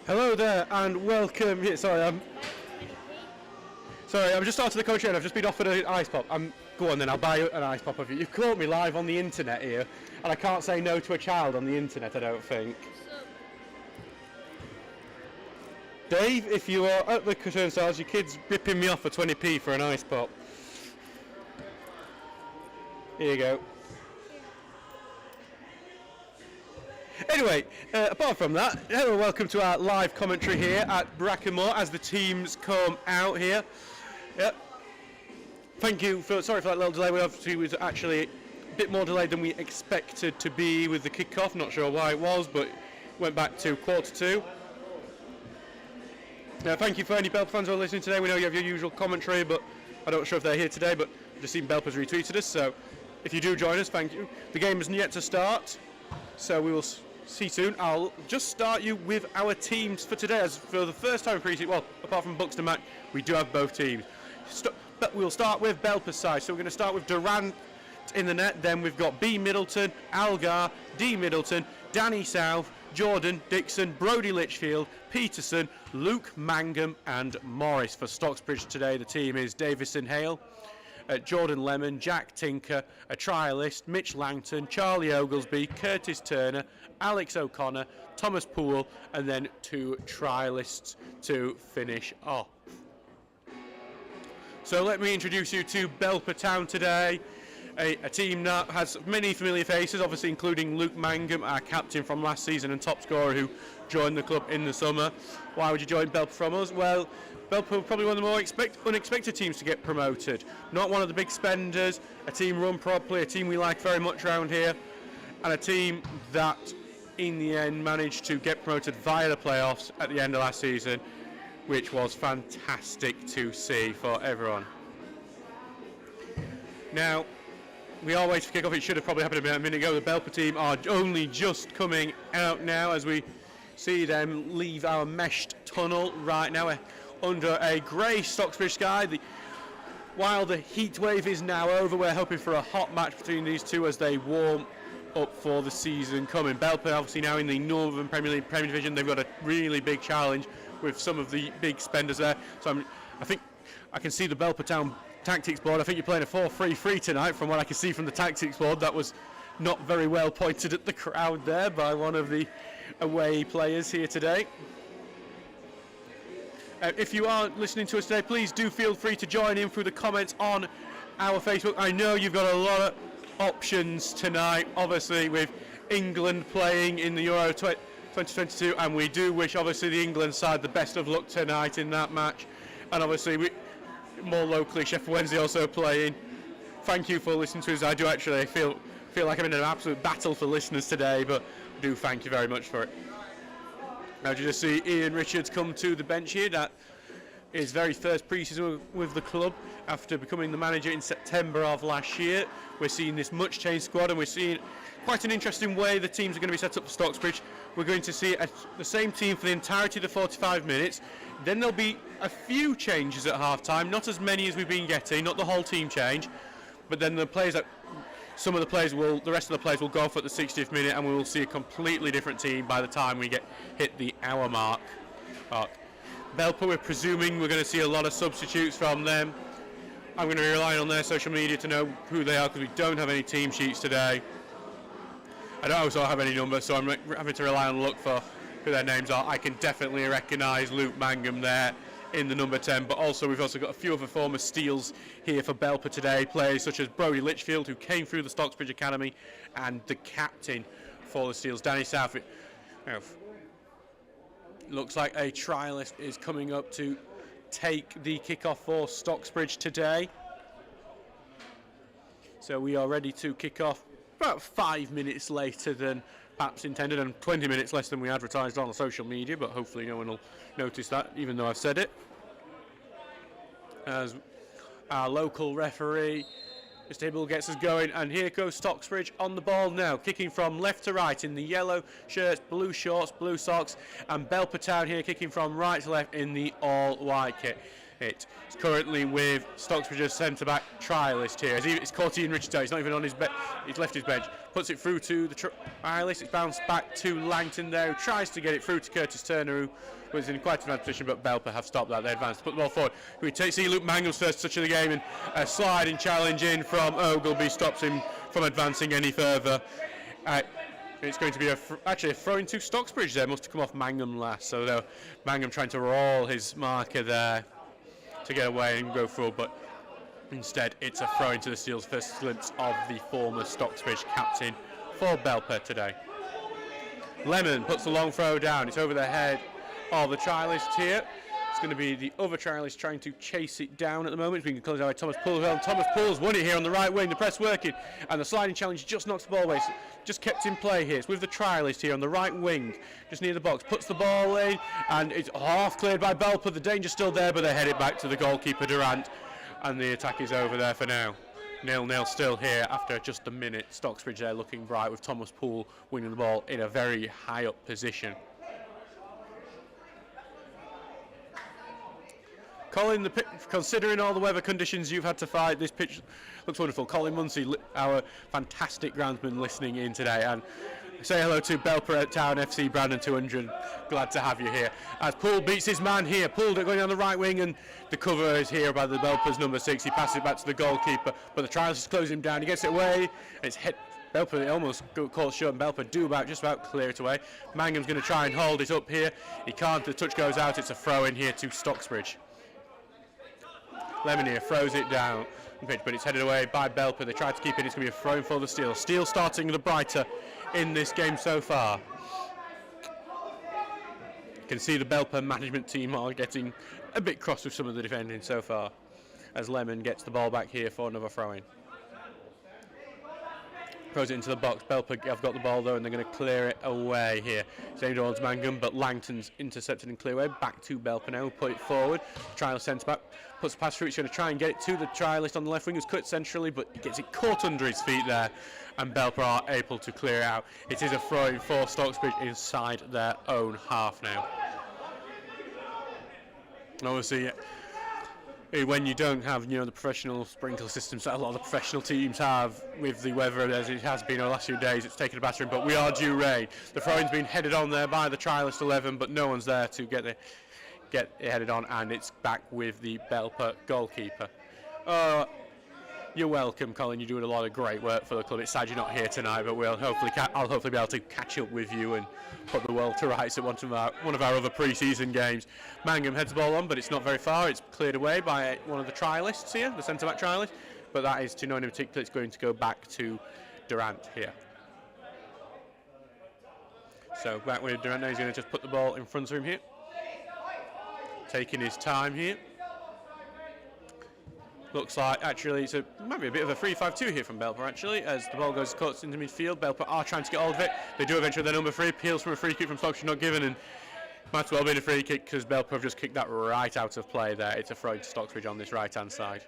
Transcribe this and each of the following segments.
Hello there and welcome. Sorry, I'm just starting the coach and I've just been offered an ice pop. Go on then, I'll buy you an ice pop of you. You've caught me live on the internet here, and I can't say no to a child on the internet, I don't think. Dave, if you are at the turnstiles, your kid's ripping me off for 20p for an ice pop. Here you go. Anyway, apart from that, hello, welcome to our live commentary here at Brackenmore as the teams come out here. Yep. Thank you sorry for that little delay. It was actually a bit more delayed than we expected to be with the kickoff. Not sure why it was, but went back to 1:45. Now, thank you for any Belper fans who are listening today. We know you have your usual commentary, but I'm not sure if they're here today, but I've just seen Belper's retweeted us, so if you do join us, thank you. The game isn't yet to start, so we will see soon. I'll just start you with our teams for today, as for the first time in pre-season, well, apart from Buxton Mac, we do have both teams. But we'll start with Belper's side, so we're going to start with Durant in the net, then we've got B Middleton, Algar, D Middleton, Danny South, Jordan, Dixon, Brody Litchfield, Peterson, Luke Mangum and Morris. For Stocksbridge today, the team is Davison Hale, Jordan Lemon, Jack Tinker, a trialist, Mitch Langton, Charlie Oglesby, Curtis Turner, Alex O'Connor, Thomas Poole, and then two trialists to finish off. So let me introduce you to Belper Town today. A team that has many familiar faces, obviously including Luke Mangum, our captain from last season and top scorer who joined the club in the summer. Why would you join Belper from us? Well, Belper were probably one of the more unexpected teams to get promoted. Not one of the big spenders, a team run properly, a team we like very much around here, and a team that in the end managed to get promoted via the playoffs at the end of last season, which was fantastic to see for everyone. Now, we are waiting for kickoff. It should have probably happened a minute ago. The Belper team are only just coming out now as we see them leave our meshed tunnel right now under a grey Stocksbridge sky. While the heat wave is now over, we're hoping for a hot match between these two as they warm up for the season coming. Belper obviously now in the Northern Premier League Premier Division. They've got a really big challenge with some of the big spenders there. So I think I can see the Belper Town tactics board. I think you're playing a 4-3-3 tonight from what I can see from the tactics board. That was not very well pointed at the crowd there by one of the away players here today. If you are listening to us today, please do feel free to join in through the comments on our Facebook. I know you've got a lot of options tonight, obviously with England playing in the Euro 2022, and we do wish obviously the England side the best of luck tonight in that match. And obviously more locally, Sheffield Wednesday also playing. Thank you for listening to us. I do actually feel like I'm in an absolute battle for listeners today, but do thank you very much for it. Now you just see Ian Richards come to the bench here. That is very first pre-season with the club after becoming the manager in September of last year. We're seeing this much changed squad, and we're seeing quite an interesting way the teams are going to be set up for Stocksbridge. We're going to see the same team for the entirety of the 45 minutes. Then there'll be a few changes at half-time, not as many as we've been getting, not the whole team change, but then the rest of the players will go off at the 60th minute, and we will see a completely different team by the time we hit the hour mark. Belper, we're presuming we're going to see a lot of substitutes from them. I'm going to be relying on their social media to know who they are because we don't have any team sheets today. I don't also have any numbers, so I'm having to rely on the look for who their names are. I can definitely recognise Luke Mangum there in the number 10, but also we've also got a few other former Steels here for Belper today, players such as Brody Litchfield, who came through the Stocksbridge Academy, and the captain for the Steels, Danny South. Looks like a trialist is coming up to take the kickoff for Stocksbridge today. So we are ready to kick off about 5 minutes later than perhaps intended, and 20 minutes less than we advertised on the social media, but hopefully no one will notice that, even though I've said it. As our local referee, Mr. Hibble, gets us going, and here goes Stocksbridge on the ball now, kicking from left to right in the yellow shirts, blue shorts, blue socks, and Belper Town here kicking from right to left in the all-white kit. It's currently with Stocksbridge's centre-back trialist here. It's caught Ian Richardson. He's not even on his bench. He's left his bench. Puts it through to the trialist. It's bounced back to Langton there, who tries to get it through to Curtis Turner, who was in quite an advanced position, but Belper have stopped that. They advance to put the ball forward. We see Luke Mangum's first touch of the game, and a sliding challenge in from Ogilvy stops him from advancing any further. It's going to be actually a throw into Stocksbridge there. Must have come off Mangum last, so Mangum trying to roll his marker there to get away and go forward, but instead it's a throw into the Steel's first glimpse of the former Stocksbridge captain for Belper today. Lemon puts the long throw down. It's over the head of the trialist here. It's going to be the other trialist trying to chase it down at the moment. We can close out by Thomas Poole. Thomas Poole's won it here on the right wing. The press working, and the sliding challenge just knocks the ball away. Just kept in play here. It's with the trialist here on the right wing, just near the box. Puts the ball in, and it's half cleared by Belper. The danger's still there, but they head it back to the goalkeeper Durant, and the attack is over there for now. 0-0 still here after just a minute. Stocksbridge there looking bright with Thomas Poole winning the ball in a very high up position. Colin, considering all the weather conditions you've had to fight, this pitch looks wonderful. Colin Munsey, our fantastic groundsman, listening in today. And say hello to Belper at Town FC, Brandon 200. Glad to have you here. As Poole beats his man here. Poole going down the right wing, and the cover is here by the Belper's number 6. He passes it back to the goalkeeper, but the trialist is closing him down. He gets it away, and it's hit. Belper almost caught short, and Belper just about clear it away. Mangum's going to try and hold it up here. He can't. The touch goes out. It's a throw in here to Stocksbridge. Lemon here throws it down, but it's headed away by Belper. They tried to keep it. It's going to be a throw for the Steel. Steel starting the brighter in this game so far. You can see the Belper management team are getting a bit cross with some of the defending so far, as Lemon gets the ball back here for another throw-in. Throws it into the box. Belper have got the ball though, and they're going to clear it away here. It's aimed towards Mangum, but Langton's intercepted and clear away. Back to Belper now. Put it forward. Trial centre back puts the pass through. He's going to try and get it to the trialist on the left wing, who's cut centrally, but he gets it caught under his feet there, and Belper are able to clear it out. It is a throw-in for Stocksbridge inside their own half now. And obviously, when you don't have, the professional sprinkler systems that a lot of the professional teams have with the weather as it has been over the last few days, it's taken a battering, but we are due rain. The throw-in's been headed on there by the trialist 11, but no one's there to get it headed on, and it's back with the Belper goalkeeper. You're welcome, Colin. You're doing a lot of great work for the club. It's sad you're not here tonight, but I'll hopefully be able to catch up with you and put the world to rights at one of our other pre-season games. Mangum heads the ball on, but it's not very far. It's cleared away by one of the trialists here, the centre-back trialist, but that is to no one in particular. It's going to go back to Durant here. So back with Durant now. He's going to just put the ball in front of him here, taking his time here. Looks like actually might be a bit of a 3-5-2 here from Belper actually, as the ball goes cuts into midfield. Belper are trying to get hold of it. They do eventually. Their number 3 appeals from a free kick from Stockbridge, not given, and might as well been a free kick because Belper have just kicked that right out of play there. It's a throw to Stocksbridge on this right hand side.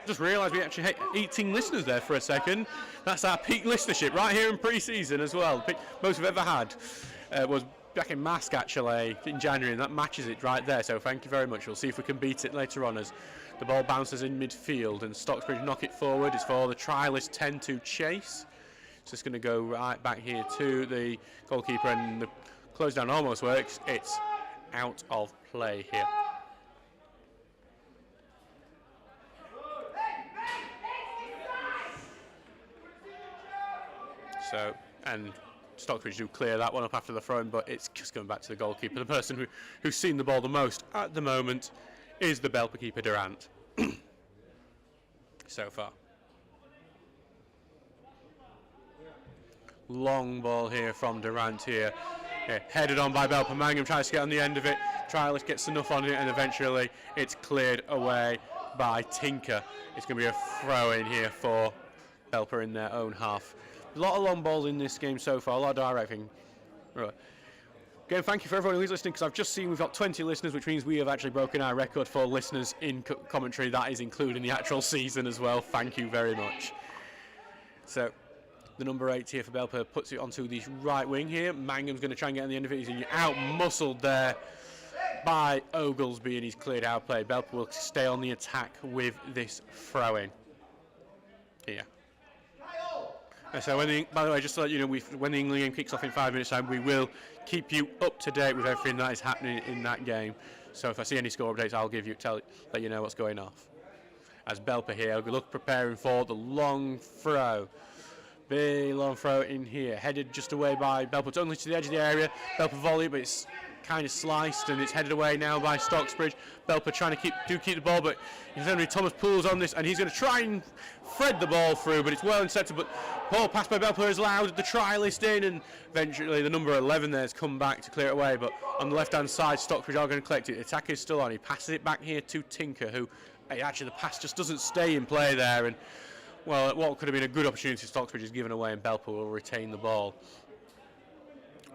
Just realised we actually had 18 listeners there for a second. That's our peak listenership right here in pre-season as well. Most we've ever had was back in Mask actually in January, and that matches it right there, so thank you very much. We'll see if we can beat it later on as the ball bounces in midfield and Stocksbridge knock it forward. It's for the trialist 10 to chase. It's just going to go right back here to the goalkeeper, and the close down almost works. It's out of play here. So, and Stockbridge do clear that one up after the throw-in, but it's just going back to the goalkeeper. The person who's seen the ball the most at the moment is the Belper keeper Durant. So far. Long ball here from Durant here. Headed on by Belper. Mangum tries to get on the end of it. Trialist gets enough on it, and eventually it's cleared away by Tinker. It's going to be a throw-in here for Belper in their own half. A lot of long balls in this game so far, a lot of directing. Right. Again, thank you for everyone who's listening, because I've just seen we've got 20 listeners, which means we have actually broken our record for listeners in commentary. That is including the actual season as well. Thank you very much. So, the number 8 here for Belper puts it onto the right wing here. Mangum's going to try and get on the end of it. He's out-muscled there by Oglesby, and he's cleared out play. Belper will stay on the attack with this throw-in here. And so, by the way, just to let you know, when the England game kicks off in 5 minutes' time, we will keep you up to date with everything that is happening in that game. So if I see any score updates, I'll let you know what's going off. As Belper here, look preparing for the long throw. Big long throw in here, headed just away by Belper. It's only to the edge of the area. Belper volley, but it's kind of sliced, and it's headed away now by Stocksbridge. Belper trying to keep the ball, but Henry Thomas pulls on this, and he's going to try and thread the ball through, but it's well intercepted. But ball pass by Belper is allowed the trialist in, and eventually the number 11 there has come back to clear it away. But on the left-hand side, Stocksbridge are going to collect it. The attack is still on. He passes it back here to Tinker, who actually the pass just doesn't stay in play there, and well, what could have been a good opportunity, Stocksbridge is given away, and Belper will retain the ball.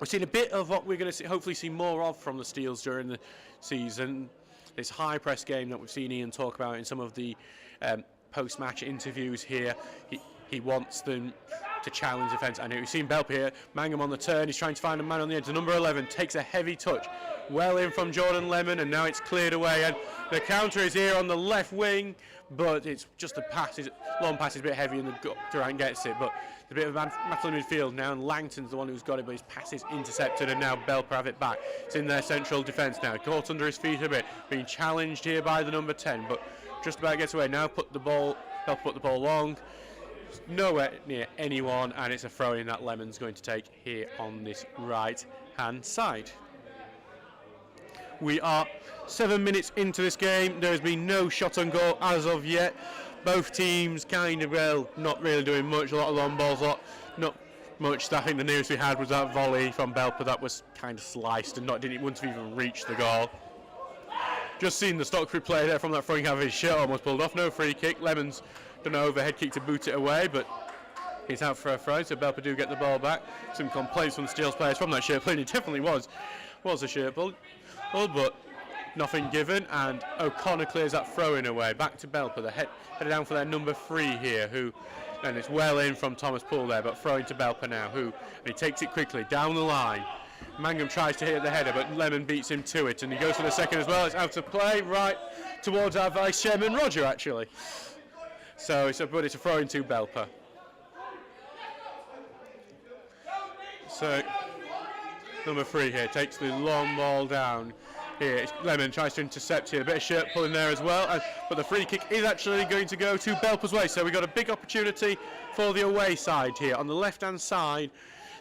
We've seen a bit of what we're going to hopefully see more of from the Steels during the season. This high press game that we've seen Ian talk about in some of the post-match interviews here. He wants them to challenge defence. And we've seen Belper here, Mangum on the turn. He's trying to find a man on the edge. The number 11 takes a heavy touch. Well in from Jordan Lemon, and now it's cleared away. And the counter is here on the left wing, but it's just a pass. Long pass is a bit heavy, and Durant gets it. But a bit of battle in midfield now, and Langton's the one who's got it, but his pass is intercepted, and now Belper have it back. It's in their central defence now. Caught under his feet a bit, being challenged here by the number 10, but just about gets away. Now Belper put the ball long. Nowhere near anyone, and it's a throw-in that Lemon's going to take here on this right-hand side. We are 7 minutes into this game. There has been no shot on goal as of yet. Both teams kind of, well, not really doing much. A lot of long balls, not much. I think the nearest we had was that volley from Belper that was kind of sliced and wouldn't have even reached the goal. Just seen the Stockbridge player there from that throwing have his shirt almost pulled off. No free kick. Lemon's done an overhead kick to boot it away, but he's out for a throw, so Belper do get the ball back. Some complaints from the Steels players from that shirt pull. It definitely was a shirt pull, but nothing given, and O'Connor clears that throw-in away. Back to Belper, headed down for their number 3 here, and it's well in from Thomas Poole there, but throwing to Belper now, and he takes it quickly down the line. Mangum tries to hit the header, but Lemon beats him to it, and he goes for the second as well. It's out of play, right towards our Vice Chairman Roger, actually. So it's a throw-in to Belper. So number 3 here takes the long ball down. Here, Lemon tries to intercept here, a bit of shirt pulling there as well, but the free kick is actually going to go to Belper's way, so we've got a big opportunity for the away side here. On the left-hand side,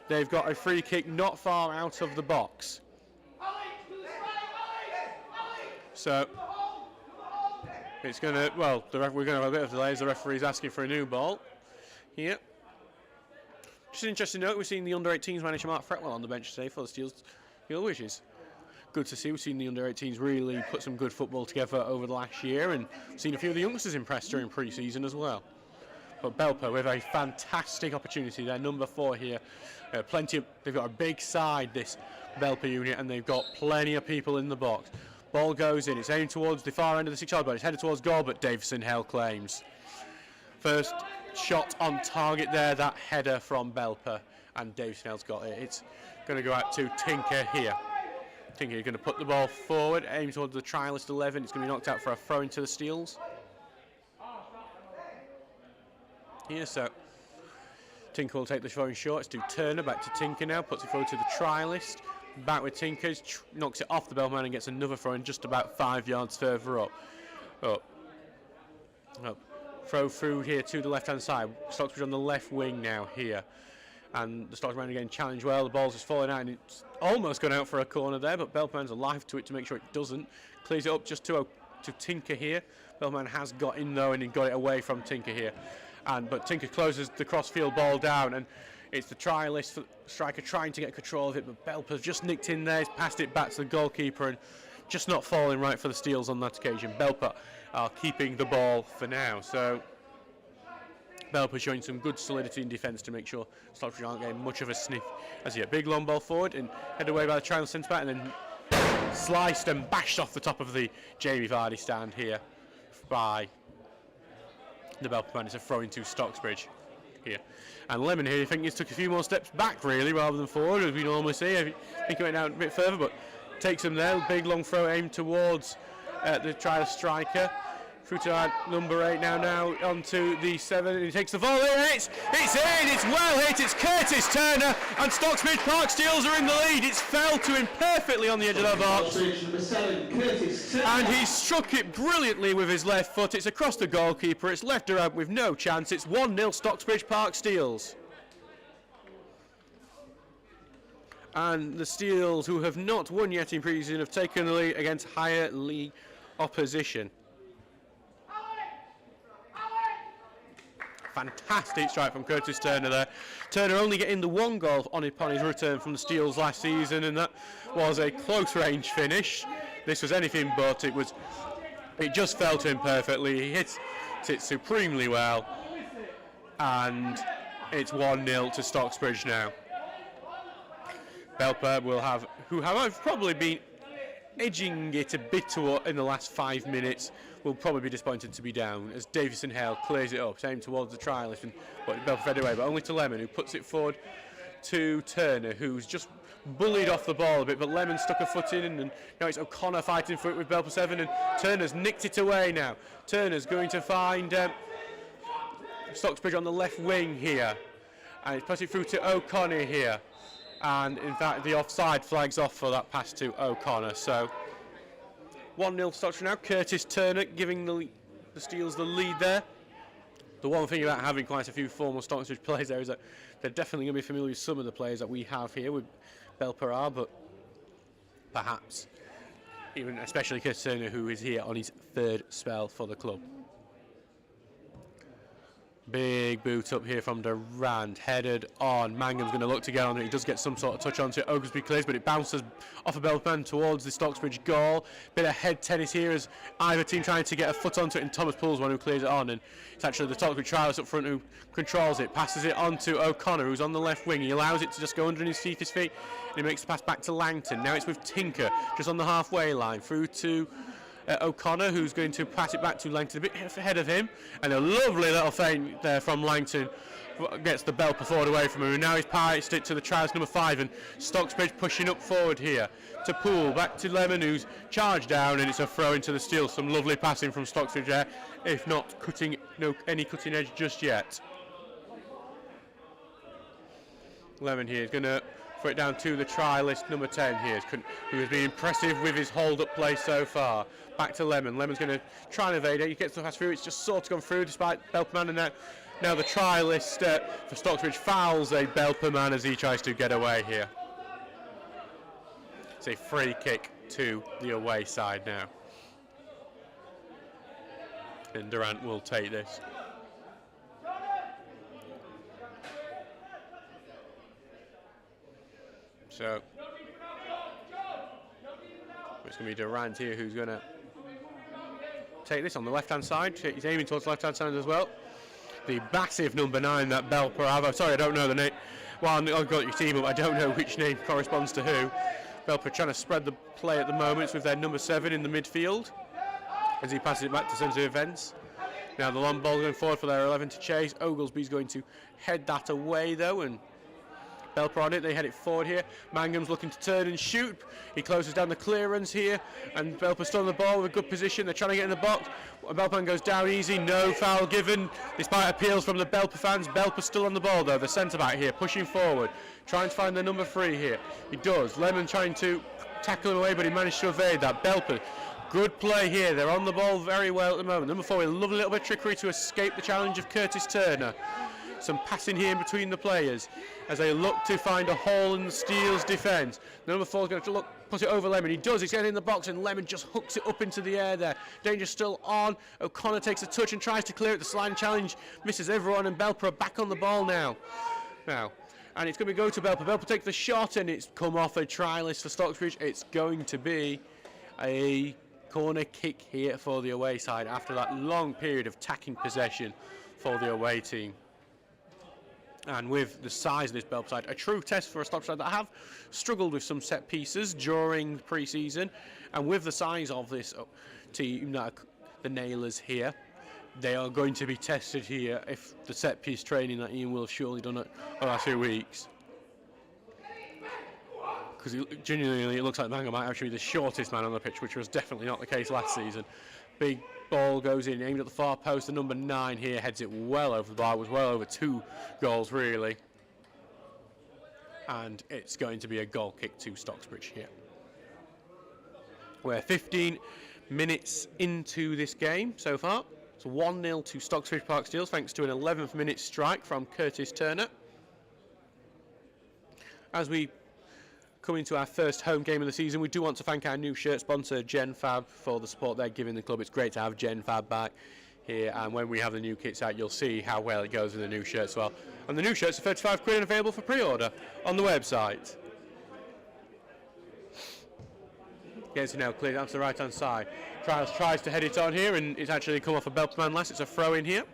they've got a free kick not far out of the box. So, it's going to, well, we're going to have a bit of delays. The referee's asking for a new ball here. Just an interesting note, we've seen the under-18s manager Mark Fretwell on the bench today for the Steels, which is good to see. We've seen the under-18s really put some good football together over the last year, and we've seen a few of the youngsters impressed during pre-season as well. But Belper with a fantastic opportunity. They're number 4 here. They've got a big side, this Belper unit, and they've got plenty of people in the box. Ball goes in. It's aimed towards the far end of the 6-yard box. It's headed towards goal, but Davison held claims. First shot on target there, that header from Belper, and Davison Hell's got it. It's going to go out to Tinker here. Tinker going to put the ball forward, aim towards the trialist 11. It's going to be knocked out for a throw into the Steels. Here, so Tinker will take the throw in short. It's to Turner, back to Tinker now, puts it forward to the trialist. Back with Tinker, knocks it off the Belper man and gets another throw in just about 5 yards further up. Throw through here to the left-hand side. Stocksbridge on the left wing now here. And the Stocksbridge man again challenged well. The ball's just falling out, and it's almost gone out for a corner there, but Belperman's alive to it to make sure it doesn't. Clears it up just to Tinker here. Belperman has got in though, and he got it away from Tinker here. But Tinker closes the cross-field ball down, and it's the trialist striker trying to get control of it, but Belper's just nicked in there. He's passed it back to the goalkeeper, and just not falling right for the Steels on that occasion. Belper are keeping the ball for now. So Belper showing some good solidity in defence to make sure Stockbridge aren't getting much of a sniff. As a big long ball forward and headed away by the trial centre back, and then sliced and bashed off the top of the Jamie Vardy stand here by the Belper man. It's a throw into Stocksbridge here. And Lemon here, I think he's took a few more steps back really rather than forward as we normally see. I think he went out a bit further, but takes them there. Big long throw aimed towards the trial striker. Through to number 8 now onto the 7, and he takes the volley, and it's in, it's well hit, it's Curtis Turner, and Stocksbridge Park Steels are in the lead. It's fell to him perfectly on the edge of the box, and he struck it brilliantly with his left foot. It's across the goalkeeper, it's left around with no chance. It's 1-0 Stocksbridge Park Steels. And the Steels, who have not won yet in pre-season, have taken the lead against higher league opposition. Fantastic strike from Curtis Turner there. Turner only getting the 1 goal upon his return from the Steels last season, and that was a close range finish. This was anything but. It just fell to him perfectly. He hit it supremely well, and it's 1-0 to Stocksbridge now. Belper who have probably been edging it a bit in the last 5 minutes, will probably be disappointed to be down as Davison Hale clears it up, aimed towards the trialist, and Belper fed away, but only to Lemon, who puts it forward to Turner, who's just bullied off the ball a bit, but Lemon stuck a foot in, and now it's O'Connor fighting for it with Belper 7, and Turner's nicked it away now. Turner's going to find Stocksbridge on the left wing here, and he's passing through to O'Connor here, and in fact the offside flags off for that pass to O'Connor. So 1-0 Stocksbridge now. Curtis Turner giving the Steels the lead there. The one thing about having quite a few former Stocksbridge players there is that they're definitely going to be familiar with some of the players that we have here with Belper, but perhaps even especially Curtis Turner, who is here on his 3rd spell for the club. Big boot up here from Durant, headed on. Mangum's going to look to get on it. He does get some sort of touch onto it. Oglesby clears, but it bounces off a Belper towards the Stocksbridge goal. Bit of head tennis here as either team trying to get a foot onto it, and Thomas Poole's one who clears it on. And it's actually the Stocksbridge trialist up front who controls it, passes it on to O'Connor, who's on the left wing. He allows it to just go underneath his feet, and he makes the pass back to Langton. Now it's with Tinker, just on the halfway line, through to O'Connor, who's going to pass it back to Langton a bit ahead of him, and a lovely little feint there from Langton gets the Belper forward away from him, and now he's passed it to the trialist number 5, and Stocksbridge pushing up forward here to Poole, back to Lemon, who's charged down, and it's a throw into the Steel. Some lovely passing from Stocksbridge there, if not any cutting edge just yet. Lemon here is going to throw it down to the trialist number 10 here, who has been impressive with his hold-up play so far. Back to Lemon. Lemon's going to try and evade it. He gets the pass through. It's just sort of gone through despite Belper man, and now the trialist for Stocksbridge fouls a Belper man as he tries to get away here. It's a free kick to the away side now. And Durant will take this. So it's going to be Durant here who's going to take this on the left-hand side. He's aiming towards the left-hand side as well. The massive number 9 that Belper have. I'm sorry, I don't know the name. Well, I've got your team up. I don't know which name corresponds to who. Belper trying to spread the play at the moment with their number 7 in the midfield as he passes it back to centre events. Now the long ball going forward for their 11 to chase. Oglesby's going to head that away though, and Belper on it, they head it forward here. Mangum's looking to turn and shoot. He closes down the clearance here, and Belper's still on the ball with a good position. They're trying to get in the box. Belper goes down easy, no foul given, despite appeals from the Belper fans. Belper's still on the ball though, the centre-back here, pushing forward, trying to find the number 3 here. He does. Lemon trying to tackle him away, but he managed to evade that. Belper, good play here. They're on the ball very well at the moment. Number 4, a lovely little bit of trickery to escape the challenge of Curtis Turner. Some passing here in between the players as they look to find a hole in the Steel's defence. Number 4 is going to put it over Lemon. He does. He's getting in the box, and Lemon just hooks it up into the air there. Danger still on. O'Connor takes a touch and tries to clear it. The sliding challenge misses everyone, and Belper are back on the ball now. And it's going to go to Belper. Belper takes the shot, and it's come off a trialist for Stocksbridge. It's going to be a corner kick here for the away side after that long period of attacking possession for the away team. And with the size of this Belper side, a true test for a Stocksbridge side that have struggled with some set pieces during pre-season, and with the size of this team, the Nailers here, they are going to be tested here if the set piece training that Ian will have surely done it over the last few weeks. because genuinely it looks like Mangum might actually be the shortest man on the pitch, which was definitely not the case last season. Big ball goes in, aimed at the far post. The number 9 here heads it well over the bar. It was well over 2 goals, really. And it's going to be a goal kick to Stocksbridge here. We're 15 minutes into this game so far. It's 1-0 to Stocksbridge Park Steels, thanks to an 11th minute strike from Curtis Turner. As we come into our first home game of the season, we do want to thank our new shirt sponsor, GenFab, for the support they're giving the club. It's great to have GenFab back here, and when we have the new kits out, you'll see how well it goes with the new shirts as well. And the new shirts are £35 and available for pre-order on the website. Gets it now cleared down to the right-hand side. Trials tries to head it on here, and it's actually come off a Belper man last. It's a throw in here.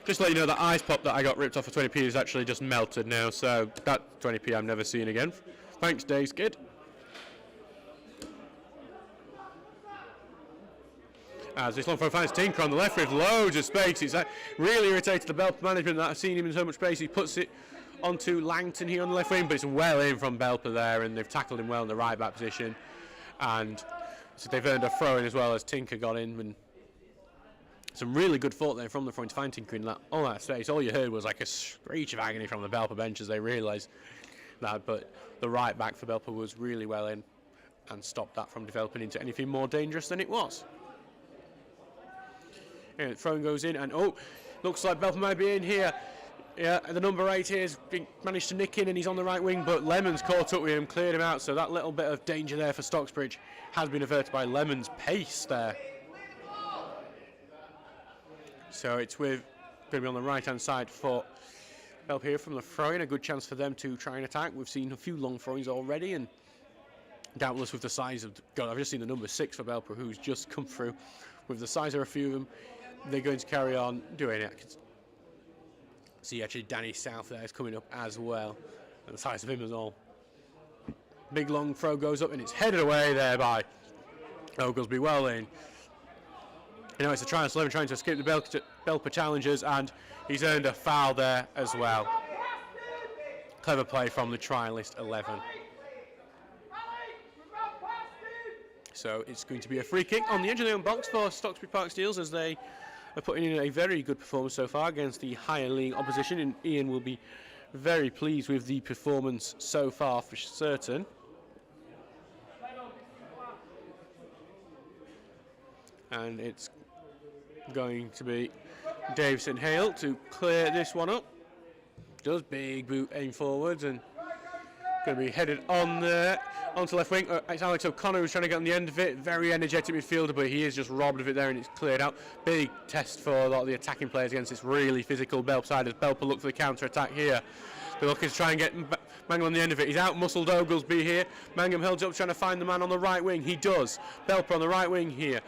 Just to let you know, that ice pop that I got ripped off for 20p is actually just melted now, so that 20p I'm never seeing again. Thanks, Dave's Kid. As this long throw finds Tinker on the left with loads of space. It's really irritated the Belper management that I've seen him in so much space. He puts it onto Langton here on the left wing, but it's well in from Belper there, and they've tackled him well in the right back position. And so they've earned a throw in as well as Tinker got in. And some really good thought there from the front to find Tinker in that, all that space. All you heard was like a screech of agony from the Belper bench as they realised that, but the right back for Belper was really well in and stopped that from developing into anything more dangerous than it was. Yeah, the throw goes in, and looks like Belper might be in here. Yeah, the number 8 here has managed to nick in, and he's on the right wing, but Lemon's caught up with him, cleared him out, so that little bit of danger there for Stocksbridge has been averted by Lemon's pace there. So it's going to be on the right-hand side for Belper here from the throw-in. A good chance for them to try and attack. We've seen a few long throw-ins already, and doubtless with the size of... God, I've just seen the number 6 for Belper, who's just come through. With the size of a few of them, they're going to carry on doing it. See, actually, Danny South there is coming up as well. And the size of him as all. Big long throw goes up, and it's headed away there by Oglesby. Well in. You know, it's a trial 11 trying to escape the Belper challengers, and he's earned a foul there as well. Clever play from the trialist 11. So it's going to be a free kick on the edge of their own box for Stocksbridge Park Steels, as they are putting in a very good performance so far against the higher league opposition, and Ian will be very pleased with the performance so far for certain. And it's going to be Davison Hale to clear this one up. Does big boot aim forwards, and going to be headed on there onto left wing. It's Alex O'Connor who's trying to get on the end of it. Very energetic midfielder, but he is just robbed of it there, and it's cleared out. Big test for a lot of the attacking players against this really physical Belper side, as Belper look for the counter attack here. They're looking to try and get Mangum on the end of it. He's out-muscled Oglesby here. Mangum holds up trying to find the man on the right wing. He does. Belper on the right wing here.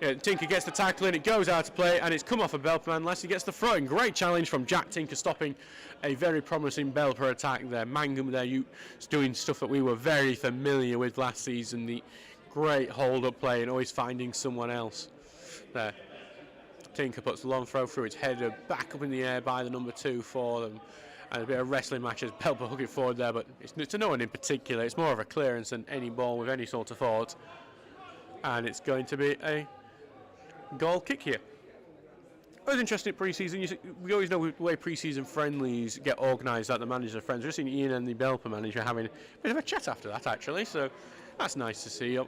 Yeah, Tinker gets the tackle in, it goes out to play, and it's come off a Belper man unless he gets the throw-in. Great challenge from Jack Tinker, stopping a very promising Belper attack there. Mangum there doing stuff that we were very familiar with last season, the great hold-up play and always finding someone else there. Tinker puts the long throw through, it's headed back up in the air by the number 2 for them. And a bit of wrestling match as Belper hook it forward there, but it's to no one in particular. It's more of a clearance than any ball with any sort of thought. And it's going to be a goal kick here. It was interesting at pre-season. We always know the way pre-season friendlies get organised that the managers are friends. We've seen Ian and the Belper manager having a bit of a chat after that, actually, so that's nice to see. A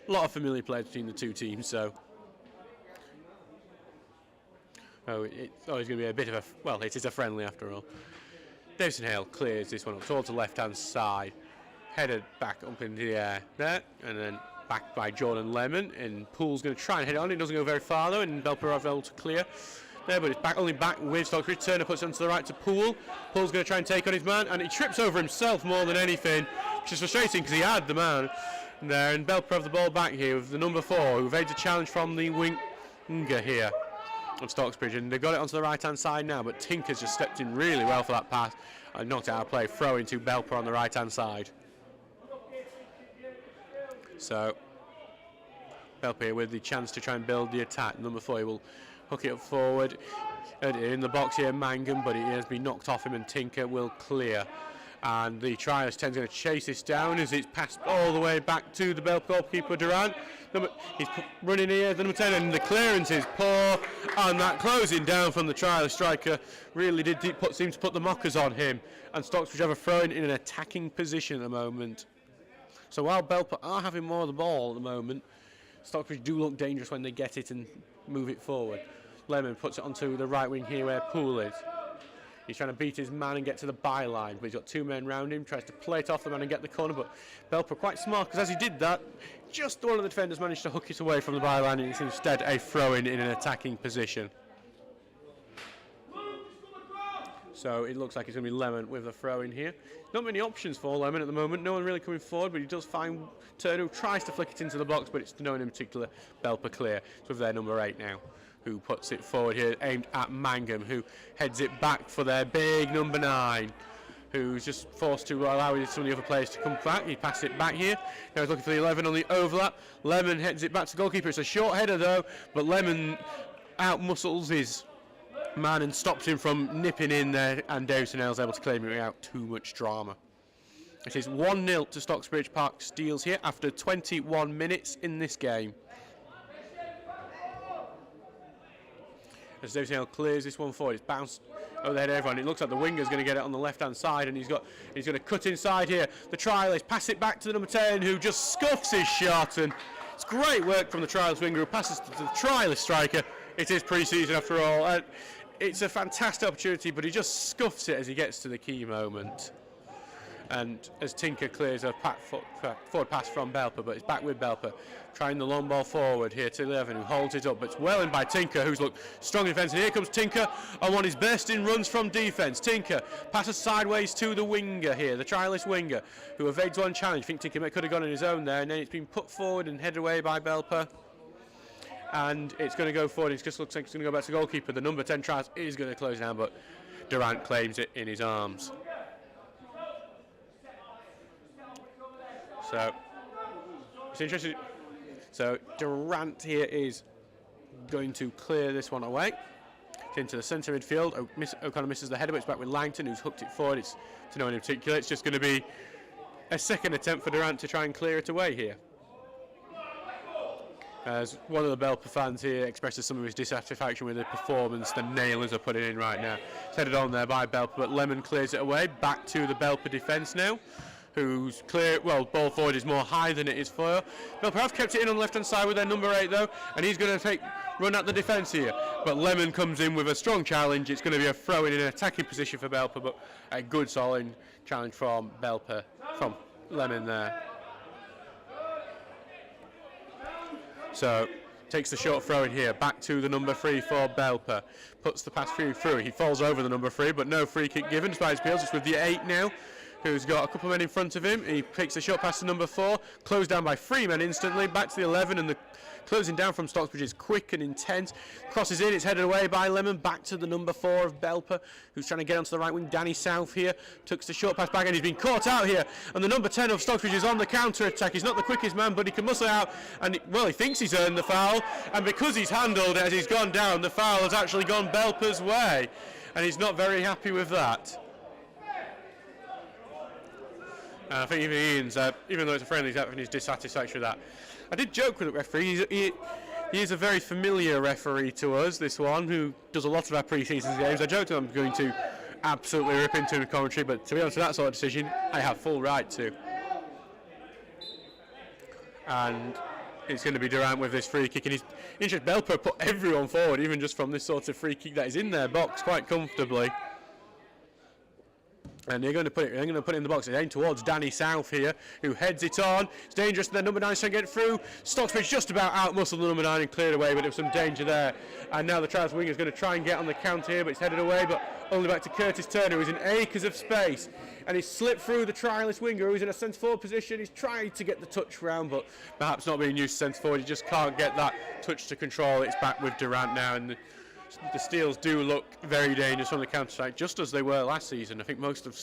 lot of familiar players between the two teams, so it's always going to be a bit of a... Well, it is a friendly after all. Davison Hale clears this one up towards the left-hand side. Headed back up into the air there, and then back by Jordan Lemon, and Poole's going to try and head it on. It doesn't go very far though, and Belper are able to clear there, but it's only back with Stocksbridge. Turner puts it onto the right to Poole. Poole's going to try and take on his man, and he trips over himself more than anything, which is frustrating because he had the man there, and Belper have the ball back here with the number 4, who evades a challenge from the winger here of Stocksbridge, and they've got it onto the right-hand side now, but Tinker's just stepped in really well for that pass and knocked it out of play, throw into Belper on the right-hand side. So Belper with the chance to try and build the attack. Number 4 will hook it up forward. In the box here, Mangum, but it has been knocked off him, and Tinker will clear. And the trialist 10 is going to chase this down as it's passed all the way back to the Belper goalkeeper, Durant. He's running here, the number 10, and the clearance is poor. And that closing down from the trialist striker really did seem to put the mockers on him. And Stocksbridge have a throw-in in an attacking position at the moment. So while Belper are having more of the ball at the moment, Stocksbridge do look dangerous when they get it and move it forward. Lemon puts it onto the right wing here where Poole is. He's trying to beat his man and get to the byline, but he's got 2 men round him, tries to play it off the man and get the corner, but Belper quite smart, because as he did that, just one of the defenders managed to hook it away from the byline, and it's instead a throw-in in an attacking position. So it looks like it's going to be Lemon with a throw-in here. Not many options for Lemon at the moment, no one really coming forward, but he does find Turner, who tries to flick it into the box, but it's no one in particular, Belper clear. It's with their number 8 now, who puts it forward here, aimed at Mangum, who heads it back for their big number 9, who's just forced to allow some of the other players to come back. He passed it back here. Now he's looking for the 11 on the overlap. Lemon heads it back to goalkeeper. It's a short header though, but Lemon out-muscles his man and stops him from nipping in there, and Davison is able to claim it without too much drama. It is 1-0 to Stocksbridge Park Steels here after 21 minutes in this game. As Davison clears this one forward, it's bounced over the head of everyone. It looks like the winger's going to get it on the left-hand side, and he's going to cut inside here. The trialist pass it back to the number 10, who just scuffs his shot, and it's great work from the trialist winger who passes to the trialist striker. It is pre-season after all, and it's a fantastic opportunity, but he just scuffs it as he gets to the key moment. And as Tinker clears a forward pass from Belper, but it's back with Belper, trying the long ball forward here to 11, who holds it up, but it's well in by Tinker, who's looked strong in defence. And here comes Tinker on one of his bursting runs from defence. Tinker passes sideways to the winger here, the trialist winger, who evades one challenge. I think Tinker could have gone on his own there, and then it's been put forward and headed away by Belper. And it's going to go forward. It just looks like it's going to go back to goalkeeper. The number 10 trials is going to close down, but Durant claims it in his arms. So it's interesting. So Durant here is going to clear this one away. It's into the centre midfield. O'Connor misses the header, but it's back with Langton, who's hooked it forward. It's to no one in particular. It's just going to be a second attempt for Durant to try and clear it away here. As one of the Belper fans here expresses some of his dissatisfaction with the performance the Nailers are putting in right now. It's headed on there by Belper, but Lemon clears it away. Back to the Belper defence now, who's clear. Well, ball forward is more high than it is for. Belper have kept it in on the left-hand side with their number 8 though, and he's going to run at the defence here. But Lemon comes in with a strong challenge. It's going to be a throw in an attacking position for Belper, but a good solid challenge from Belper, from Lemon there. So takes the short throw in here, back to the number 3 for Belper. Puts the pass through. He falls over the number 3, but no free kick given despite his appeals. It's with the 8 now, who's got a couple of men in front of him. He takes the short pass to number 4, closed down by 3 men instantly. Back to the 11, and the closing down from Stocksbridge is quick and intense. Crosses in, it's headed away by Lemon. Back to the number 4 of Belper, who's trying to get onto the right wing. Danny South here takes the short pass back, and he's been caught out here. And the number 10 of Stocksbridge is on the counter attack. He's not the quickest man, but he can muscle out. And he thinks he's earned the foul. And because he's handled it as he's gone down, the foul has actually gone Belper's way, and he's not very happy with that. And I think even Ian's, even though it's a friendly, he's dissatisfaction with that. I did joke with the referee. He is a very familiar referee to us, this one, who does a lot of our pre-season games. I joked that I'm going to absolutely rip into the commentary, but to be honest with that sort of decision, I have full right to. And it's going to be Durant with this free kick, and Belper put everyone forward, even just from this sort of free kick that is in their box quite comfortably. And they're going to put it in the box. It's aimed towards Danny South here, who heads it on. It's dangerous, and then number 9 is trying to get through. Stocksbridge just about out-muscled the number 9 and cleared away, but there was some danger there. And now the trials winger is going to try and get on the counter here, but it's headed away, but only back to Curtis Turner, who's in acres of space. And he's slipped through the trialist winger, who's in a centre-forward position. He's tried to get the touch round, but perhaps not being used to centre-forward. He just can't get that touch to control. It's back with Durant now, and the Steels do look very dangerous on the counter-attack, just as they were last season. I think most of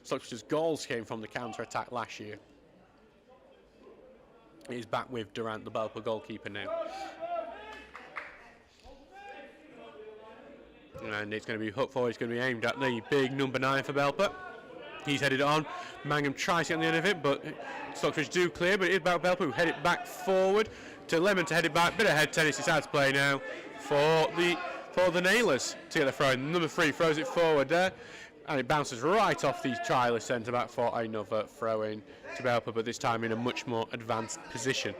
Stocksbridge's goals came from the counter-attack last year. He's back with Durant, the Belper goalkeeper now. And it's going to be hooked forward. It's going to be aimed at the big number 9 for Belper. He's headed it on. Mangum tries to get on the end of it, but Stocksbridge do clear. But it is about Belper who head it back forward to Lemon to head it back. Bit of head tennis. It's out to play now for the Nailers to get the throw in. Number 3 throws it forward there, and it bounces right off the trialist centre back for another throw in to Belper, but this time in a much more advanced position.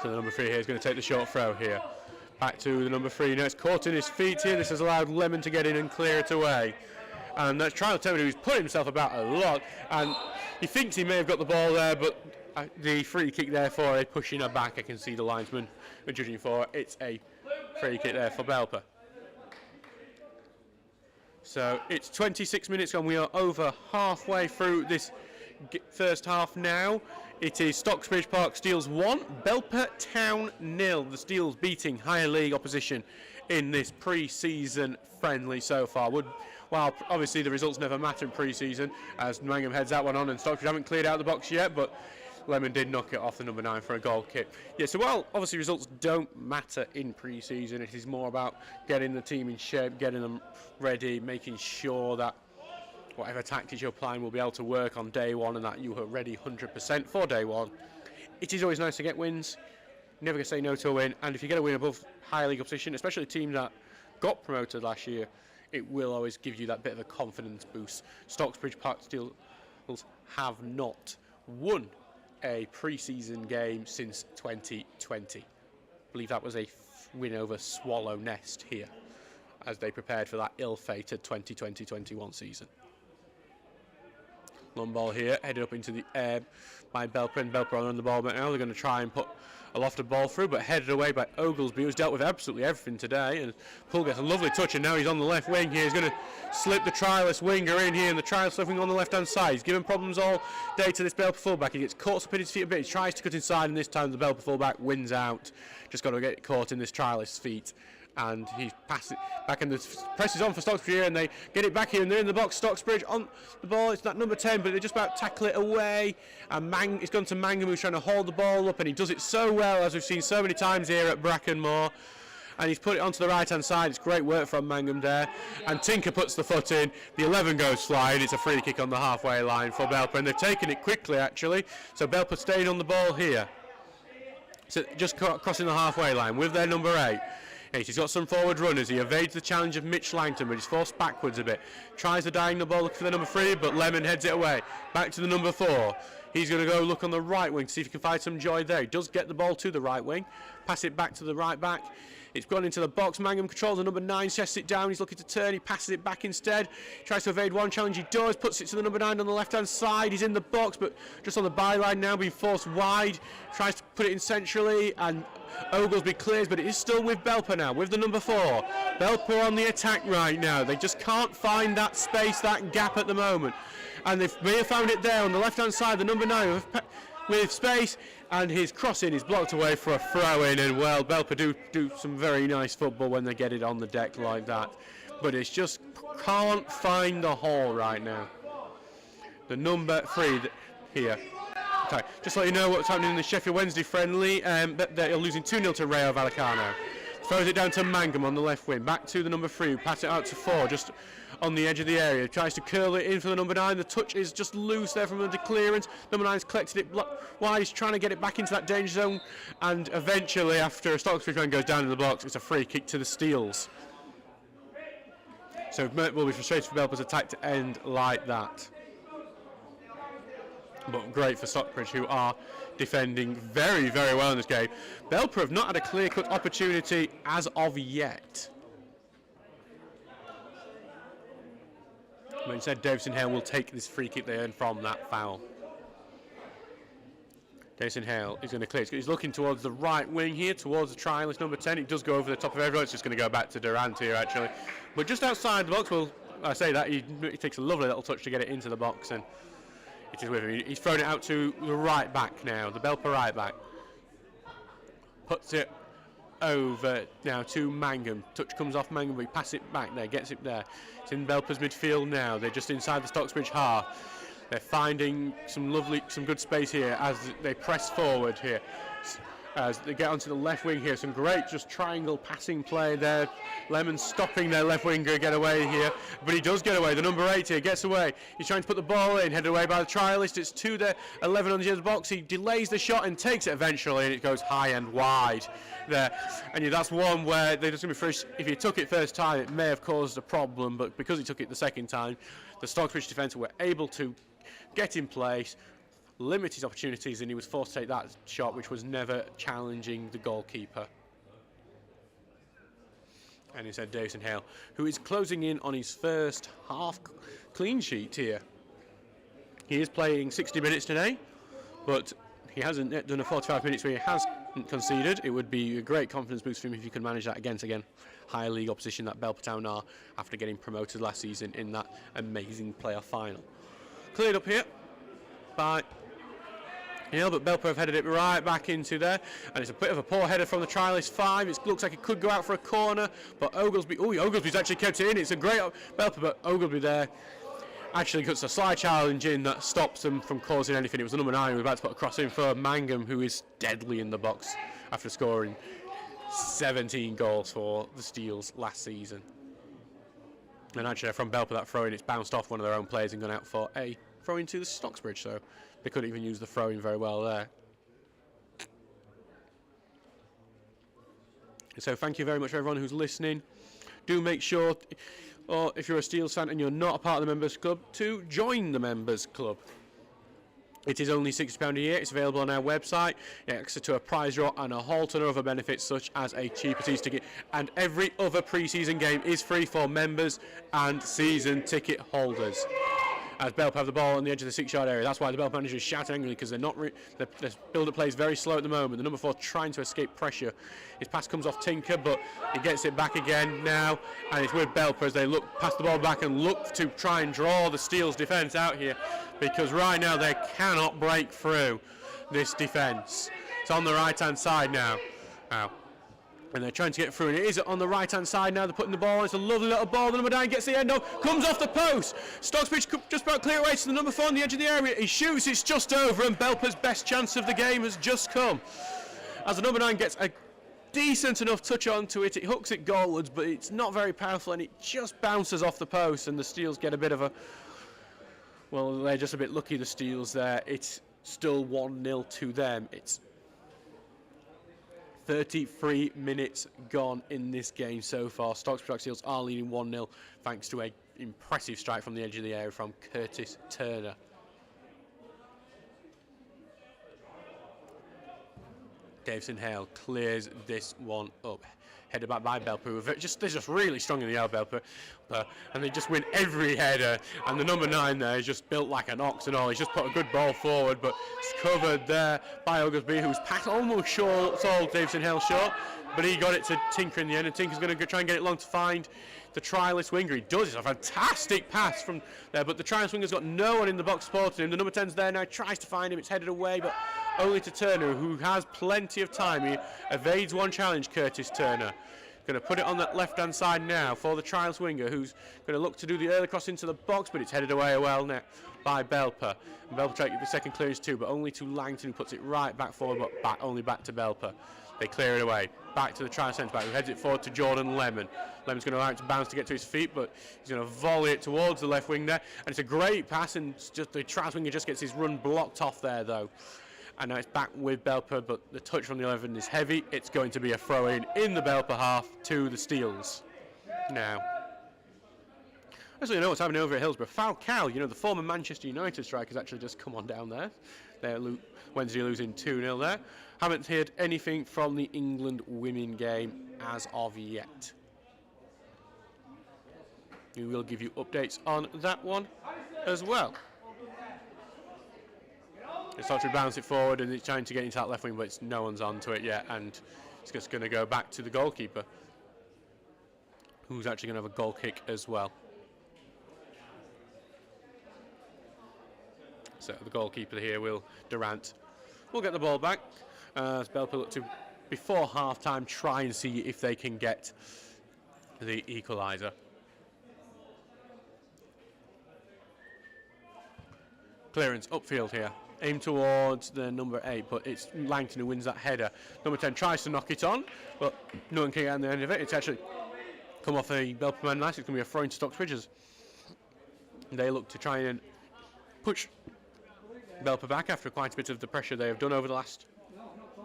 So the number 3 here is going to take the short throw here. Back to the number 3. Now it's caught in his feet here. This has allowed Lemon to get in and clear it away. And that's trial attempt, who's put himself about a lot. And he thinks he may have got the ball there, but the free kick there for a pushing her back. I can see the linesman are judging for. It's a free kick there for Belper. So it's 26 minutes gone. We are over halfway through this first half now. It is Stocksbridge Park Steels 1, Belper Town 0. The Steels beating higher league opposition in this pre-season friendly so far. While obviously the results never matter in pre-season, as Mangum heads that one on, and Stocksbridge haven't cleared out the box yet, but Lemon did knock it off the number 9 for a goal kick. Yeah, so while obviously results don't matter in pre-season, it is more about getting the team in shape, getting them ready, making sure that whatever tactics you're applying will be able to work on day one and that you are ready 100% for day one. It is always nice to get wins. Never going to say no to a win. And if you get a win above higher league opposition, especially a team that got promoted last year, it will always give you that bit of a confidence boost. Stocksbridge Park Steels have not won a pre-season game since 2020. I believe that was a win over Swallow Nest here as they prepared for that ill-fated 2020-21 season. Long ball here, headed up into the air by Belper, and Belper on the ball, but now they're going to try and put a lofted ball through, but headed away by Oglesby, who's dealt with absolutely everything today, and Poole gets a lovely touch, and now he's on the left wing here. He's going to slip the trialist winger in here, and the trialist wing on the left-hand side. He's given problems all day to this Belper fullback. He gets caught up in his feet a bit, he tries to cut inside, and this time the Belper fullback wins out. Just got to get caught in this trialist's feet. And he passes it back, and the press is on for Stocksbridge here, and they get it back here, and they're in the box. Stocksbridge on the ball. It's that number 10, but they just about tackle it away. And it's gone to Mangum, who's trying to hold the ball up, and he does it so well, as we've seen so many times here at Brackenmore. And he's put it onto the right-hand side. It's great work from Mangum there. And Tinker puts the foot in. The 11 goes flying. It's a free kick on the halfway line for Belper, and they've taken it quickly, actually. So Belper staying on the ball here. So just crossing the halfway line with their number 8. He's got some forward runners. He evades the challenge of Mitch Langton, but he's forced backwards a bit. Tries the diagonal ball, looking for the number 3, but Lemon heads it away. Back to the number 4. He's going to go look on the right wing to see if he can find some joy there. He does get the ball to the right wing. Pass it back to the right back. It's gone into the box. Mangum controls the number 9, chests it down. He's looking to turn. He passes it back instead. Tries to evade one challenge. He does. Puts it to the number 9 on the left-hand side. He's in the box, but just on the byline now, being forced wide. Tries to put it in centrally, and Oglesby clears, but it is still with Belper now, with the number 4. Belper on the attack right now. They just can't find that space, that gap at the moment. And they may have found it there on the left-hand side, the number 9 with space, and his crossing is blocked away for a throw-in, and well, Belper do some very nice football when they get it on the deck like that. But it's just can't find the hole right now. The number 3 here. Okay, just to let you know what's happening in the Sheffield Wednesday friendly. They're losing 2-0 to Rayo Vallecano. Throws it down to Mangum on the left wing. Back to the number 3. Pass it out to 4, just on the edge of the area. Tries to curl it in for the number 9. The touch is just loose there from under clearance. Number 9's collected it wide. He's trying to get it back into that danger zone. And eventually, after a Stocksbridge man goes down in the box, it's a free kick to the Steels. So it will be frustrated for Belper's attack to end like that. But great for Stockbridge, who are defending very, very well in this game. Belper have not had a clear-cut opportunity as of yet. But instead, Davison Hale will take this free kick they earned from that foul. Davison Hale is going to clear. He's looking towards the right wing here, towards the trialist number 10. It does go over the top of everyone. It's just going to go back to Durant here, actually. But just outside the box, well, I say that, he takes a lovely little touch to get it into the box, and it is with him. He's thrown it out to the right back now, the Belper right back. Puts it over now to Mangum. Touch comes off Mangum, but he passes it back there, gets it there. It's in Belper's midfield now. They're just inside the Stocksbridge half. They're finding some good space here as they press forward here. as they get onto the left wing here. Some great just triangle passing play there. Lemon stopping their left winger get away here, but he does get away. The number 8 here gets away. He's trying to put the ball in, headed away by the trialist. It's to the 11 on the edge of the box. He delays the shot and takes it eventually, and it goes high and wide there. And that's one where they're just going to be first. If he took it first time, it may have caused a problem, but because he took it the second time, the Stocksbridge defence were able to get in place, limit his opportunities, and he was forced to take that shot, which was never challenging the goalkeeper. And instead Davison Hale, who is closing in on his first half clean sheet here. He is playing 60 minutes today, but he hasn't yet done a 45 minutes where he hasn't conceded. It would be a great confidence boost for him if he could manage that against, again, higher league opposition that Belper Town are after getting promoted last season in that amazing playoff final. Cleared up here by Hill, but Belper have headed it right back into there, and it's a bit of a poor header from the trialist 5. It looks like it could go out for a corner, but Oglesby's actually kept it in. It's a great Belper, but Oglesby there actually puts a slight challenge in that stops them from causing anything. It was the number 9 who was about to put a cross in for Mangum, who is deadly in the box after scoring 17 goals for the Steels last season. And actually from Belper, that throw-in, it's bounced off one of their own players and gone out for a throw-in to the Stocksbridge, so they couldn't even use the throw-in very well there. So thank you very much for everyone who's listening. Do make sure, or if you're a Steels fan and you're not a part of the members club, to join the members club. It is only £60 a year. It's available on our website. Access to a prize draw and a whole ton of other benefits, such as a cheaper season ticket. And every other pre-season game is free for members and season ticket holders. As Belper have the ball on the edge of the 6-yard area. That's why the Belper manager is shouting angrily, because they're not. The build-up play is very slow at the moment. The number 4 trying to escape pressure. His pass comes off Tinker, but he gets it back again now, and it's with Belper as they look pass the ball back and look to try and draw the Steels defence out here, because right now they cannot break through this defence. It's on the right-hand side now. And they're trying to get through, and it is on the right-hand side now. They're putting the ball on. It's a lovely little ball. The number 9 gets the end of, comes off the post. Stocksbridge just about clear away to the number 4 on the edge of the area. He shoots, it's just over, and Belper's best chance of the game has just come. As the number 9 gets a decent enough touch onto it, it hooks it goalwards, but it's not very powerful, and it just bounces off the post, and the Steels get a bit of a... Well, they're just a bit lucky, the Steels there. It's still 1-0 to them. It's 33 minutes gone in this game so far. Stocksbridge Steels are leading 1-0 thanks to an impressive strike from the edge of the area from Curtis Turner. Davison Hale clears this one up. Headed back by Belper. They're just really strong in the air, Belper. And they just win every header. And the number 9 there is just built like an ox and all. He's just put a good ball forward, but it's covered there by Oglesby, who's passed almost short, sold Davison Hale short. But he got it to Tinker in the end, and Tinker's going to try and get it long to find the trialist winger. He does. It's a fantastic pass from there, but the trialist winger's got no one in the box supporting him. The number 10's there now, tries to find him. It's headed away, but only to Turner, who has plenty of time. He evades one challenge, Curtis Turner. Going to put it on that left-hand side now for the trials winger, who's going to look to do the early cross into the box, but it's headed away well now by Belper. And Belper tries to get the second clearance too, but only to Langton, who puts it right back forward, but only back to Belper. They clear it away. Back to the trial centre-back, who heads it forward to Jordan Lemon. Lemon's going to allow it to bounce to get to his feet, but he's going to volley it towards the left wing there. And it's a great pass, and just the trials winger just gets his run blocked off there, though. And now it's back with Belper, but the touch from the 11 is heavy. It's going to be a throw-in in the Belper half to the Steels. Now, actually, you know what's happening over at Hillsborough. Falcao, the former Manchester United striker, has actually just come on down there. They're Wednesday losing 2-0 there. Haven't heard anything from the England women game as of yet. We will give you updates on that one as well. It's starting to bounce it forward, and it's trying to get into that left wing, but no one's onto it yet, and it's just going to go back to the goalkeeper, who's actually going to have a goal kick as well. So the goalkeeper here, Durant, will get the ball back. As Belper look to, before half-time, try and see if they can get the equaliser. Clearance upfield here aim towards the number 8, but it's Langton who wins that header. Number 10 tries to knock it on, but no one can get on the end of it. It's actually come off a Belper man nice. It's going to be a throw into Stocksbridge. They look to try and push Belper back after quite a bit of the pressure they have done over the last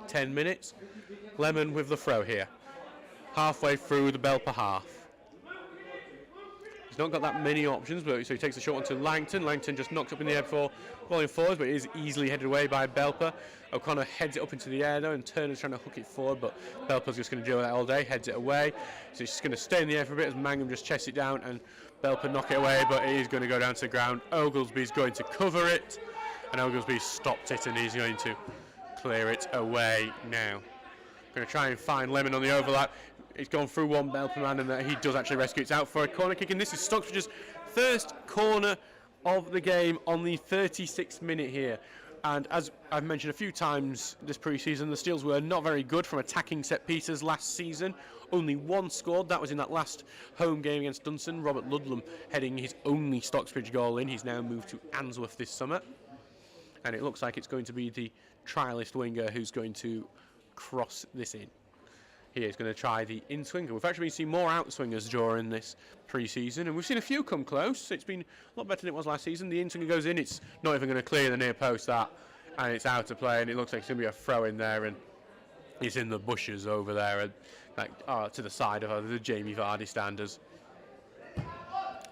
10 minutes. Lemon with the throw here. Halfway through the Belper half. He's not got that many options, but so he takes the shot onto Langton. Langton just knocked up in the air before volleying forwards, but it is easily headed away by Belper. O'Connor heads it up into the air though, and Turner's trying to hook it forward, but Belper's just going to deal with that all day, heads it away. So he's just going to stay in the air for a bit as Mangum just chests it down, and Belper knock it away, but it is going to go down to the ground. Oglesby's going to cover it, and Oglesby stopped it, and he's going to clear it away now. Going to try and find Lemon on the overlap. It's gone through one Belper man, and he does actually rescue it. It's out for a corner kick, and this is Stocksbridge's first corner of the game on the 36th minute here. And as I've mentioned a few times this pre-season, the Steels were not very good from attacking set pieces last season. Only one scored. That was in that last home game against Dunstan. Robert Ludlam heading his only Stocksbridge goal in. He's now moved to Answorth this summer. And it looks like it's going to be the trialist winger who's going to cross this in. He's going to try the in-swinger. We've actually been seeing more out-swingers during this pre-season, and we've seen a few come close. It's been a lot better than it was last season. The in-swinger goes in, it's not even going to clear the near post, that, and it's out of play, and it looks like it's going to be a throw in there, and he's in the bushes over there, and like to the side of the Jamie Vardy standers.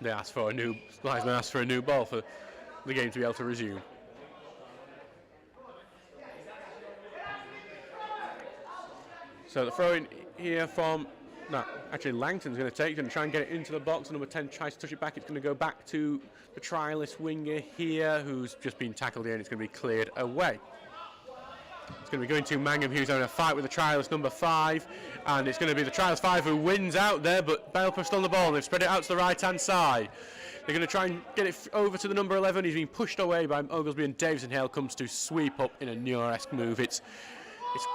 They asked for a new, linesman asked for a new ball for the game to be able to resume. So the throw in here from, no, actually Langton's going to take it and try and get it into the box. Number 10 tries to touch it back. It's going to go back to the trialist winger here, who's just been tackled here, and it's going to be cleared away. It's going to be going to Mangum, who's having a fight with the trialist number 5, and it's going to be the trialist 5 who wins out there, but Belper still on the ball, and they've spread it out to the right-hand side. They're going to try and get it over to the number 11. He's been pushed away by Oglesby, and Davison Hale comes to sweep up in a Newer-esque move. It's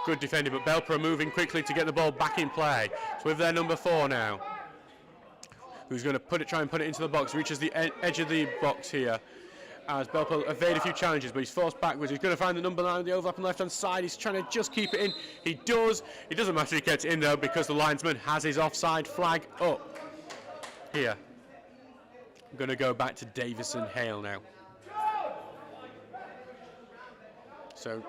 good defending, but Belper are moving quickly to get the ball back in play. It's with their number 4 now, who's going to try and put it into the box. Reaches the edge of the box here, as Belper evade a few challenges, but he's forced backwards. He's going to find the number 9 on the overlap on the left-hand side. He's trying to just keep it in. He does. It doesn't matter if he gets it in, though, because the linesman has his offside flag up. Here. I'm going to go back to Davison Hale now. So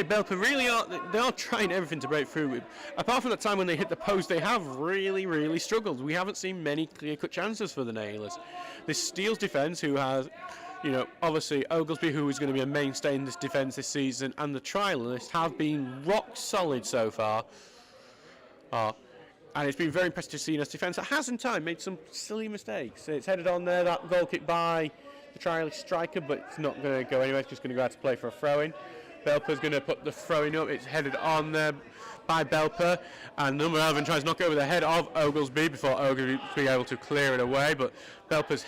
Belper really are trying everything to break through. Apart from the time when they hit the post, they have really struggled. We haven't seen many clear-cut chances for the Nailers. This Steels defence, who has, obviously Oglesby, who is going to be a mainstay in this defence this season, and the trialists have been rock solid so far. And it's been very impressive to see in this defence that has in time made some silly mistakes. It's headed on there, that goal kick by the trialist striker, but it's not going to go anywhere. It's just going to go out to play for a throw-in. Belper's going to put the throw-in up. It's headed on there by Belper, and number 11 tries to knock it over the head of Oglesby before Oglesby be able to clear it away, but Belper's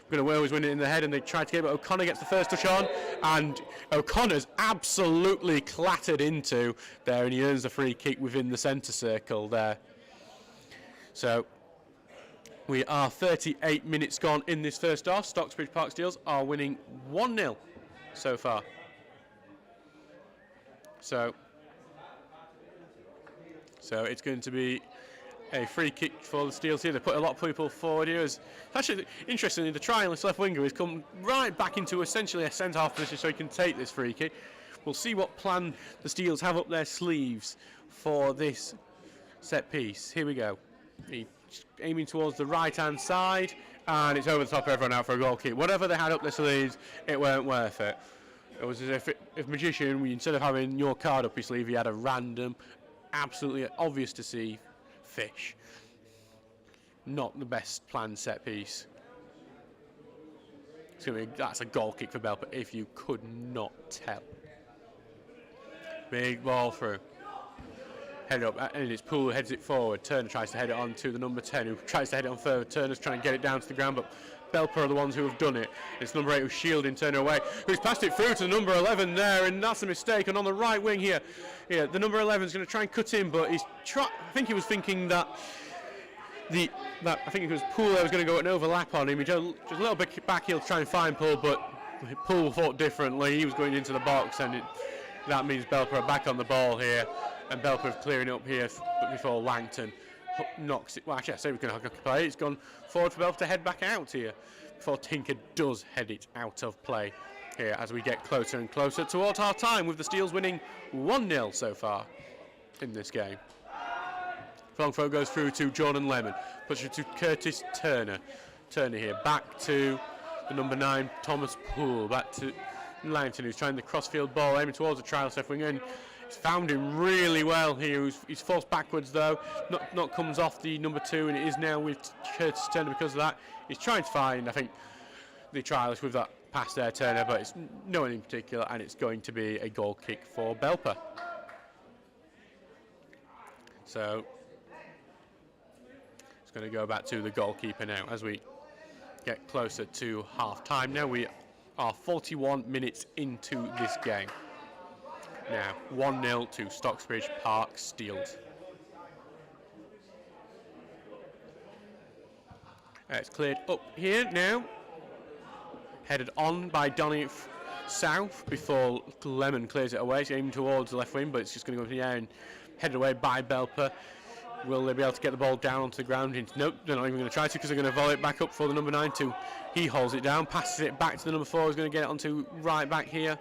going to always win it in the head, and they try to get it, but O'Connor gets the first touch on, and O'Connor's absolutely clattered into there, and he earns a free kick within the centre circle there. So we are 38 minutes gone in this first half. Stocksbridge Park Steels are winning 1-0 so far. So it's going to be a free kick for the Steels here. They put a lot of people forward here. Actually, interestingly, the trialist left winger has come right back into essentially a centre-half position so he can take this free kick. We'll see what plan the Steels have up their sleeves for this set piece. Here we go. He's aiming towards the right-hand side, and it's over the top of everyone out for a goal kick. Whatever they had up their sleeves, it weren't worth it. It was as if Magician, instead of having your card up your sleeve, he had a random, absolutely obvious to see fish. Not the best planned set piece. That's a goal kick for Belper, if you could not tell. Big ball through. Head up, and it's Poole who heads it forward. Turner tries to head it on to the number 10, who tries to head it on further. Turner's trying to get it down to the ground, but Belper are the ones who have done it. It's number 8 who's shielding Turner away, who's passed it through to the number 11 there, and that's a mistake. And on the right wing here, the number 11 is going to try and cut in, but I think he was thinking that I think it was Poole that was going to go and overlap on him. He just a little bit back heel to try and find Poole, but Poole thought differently. He was going into the box, and that means Belper are back on the ball here, and Belper is clearing up here before Langton knocks it. Well, actually, I say we can occupy it. It's gone forward for Belper to head back out here before Tinker does head it out of play here as we get closer and closer towards half time, with the Steels winning 1-0 so far in this game. Long throw goes through to Jordan Lemon, puts it to Curtis Turner. Turner here, back to the number 9, Thomas Poole, back to Langton, who's trying the crossfield ball, aiming towards the trial left winger, and he's found him really well here. He's forced backwards though, not comes off the number 2, and it is now with Curtis Turner because of that. He's trying to find, I think, the trialist with that pass there, Turner, but it's no one in particular, and it's going to be a goal kick for Belper. So it's going to go back to the goalkeeper now as we get closer to half time. Now we are 41 minutes into this game. Now 1-0 to Stocksbridge Park Steels. It's cleared up here now. Headed on by Donny South before Lemon clears it away. It's aiming towards the left wing, but it's just going to go in the air and headed away by Belper. Will they be able to get the ball down onto the ground? Nope, they're not even going to try to, because they're going to volley it back up for the number 9 too. He holds it down, passes it back to the number 4, who's going to get it onto right back here.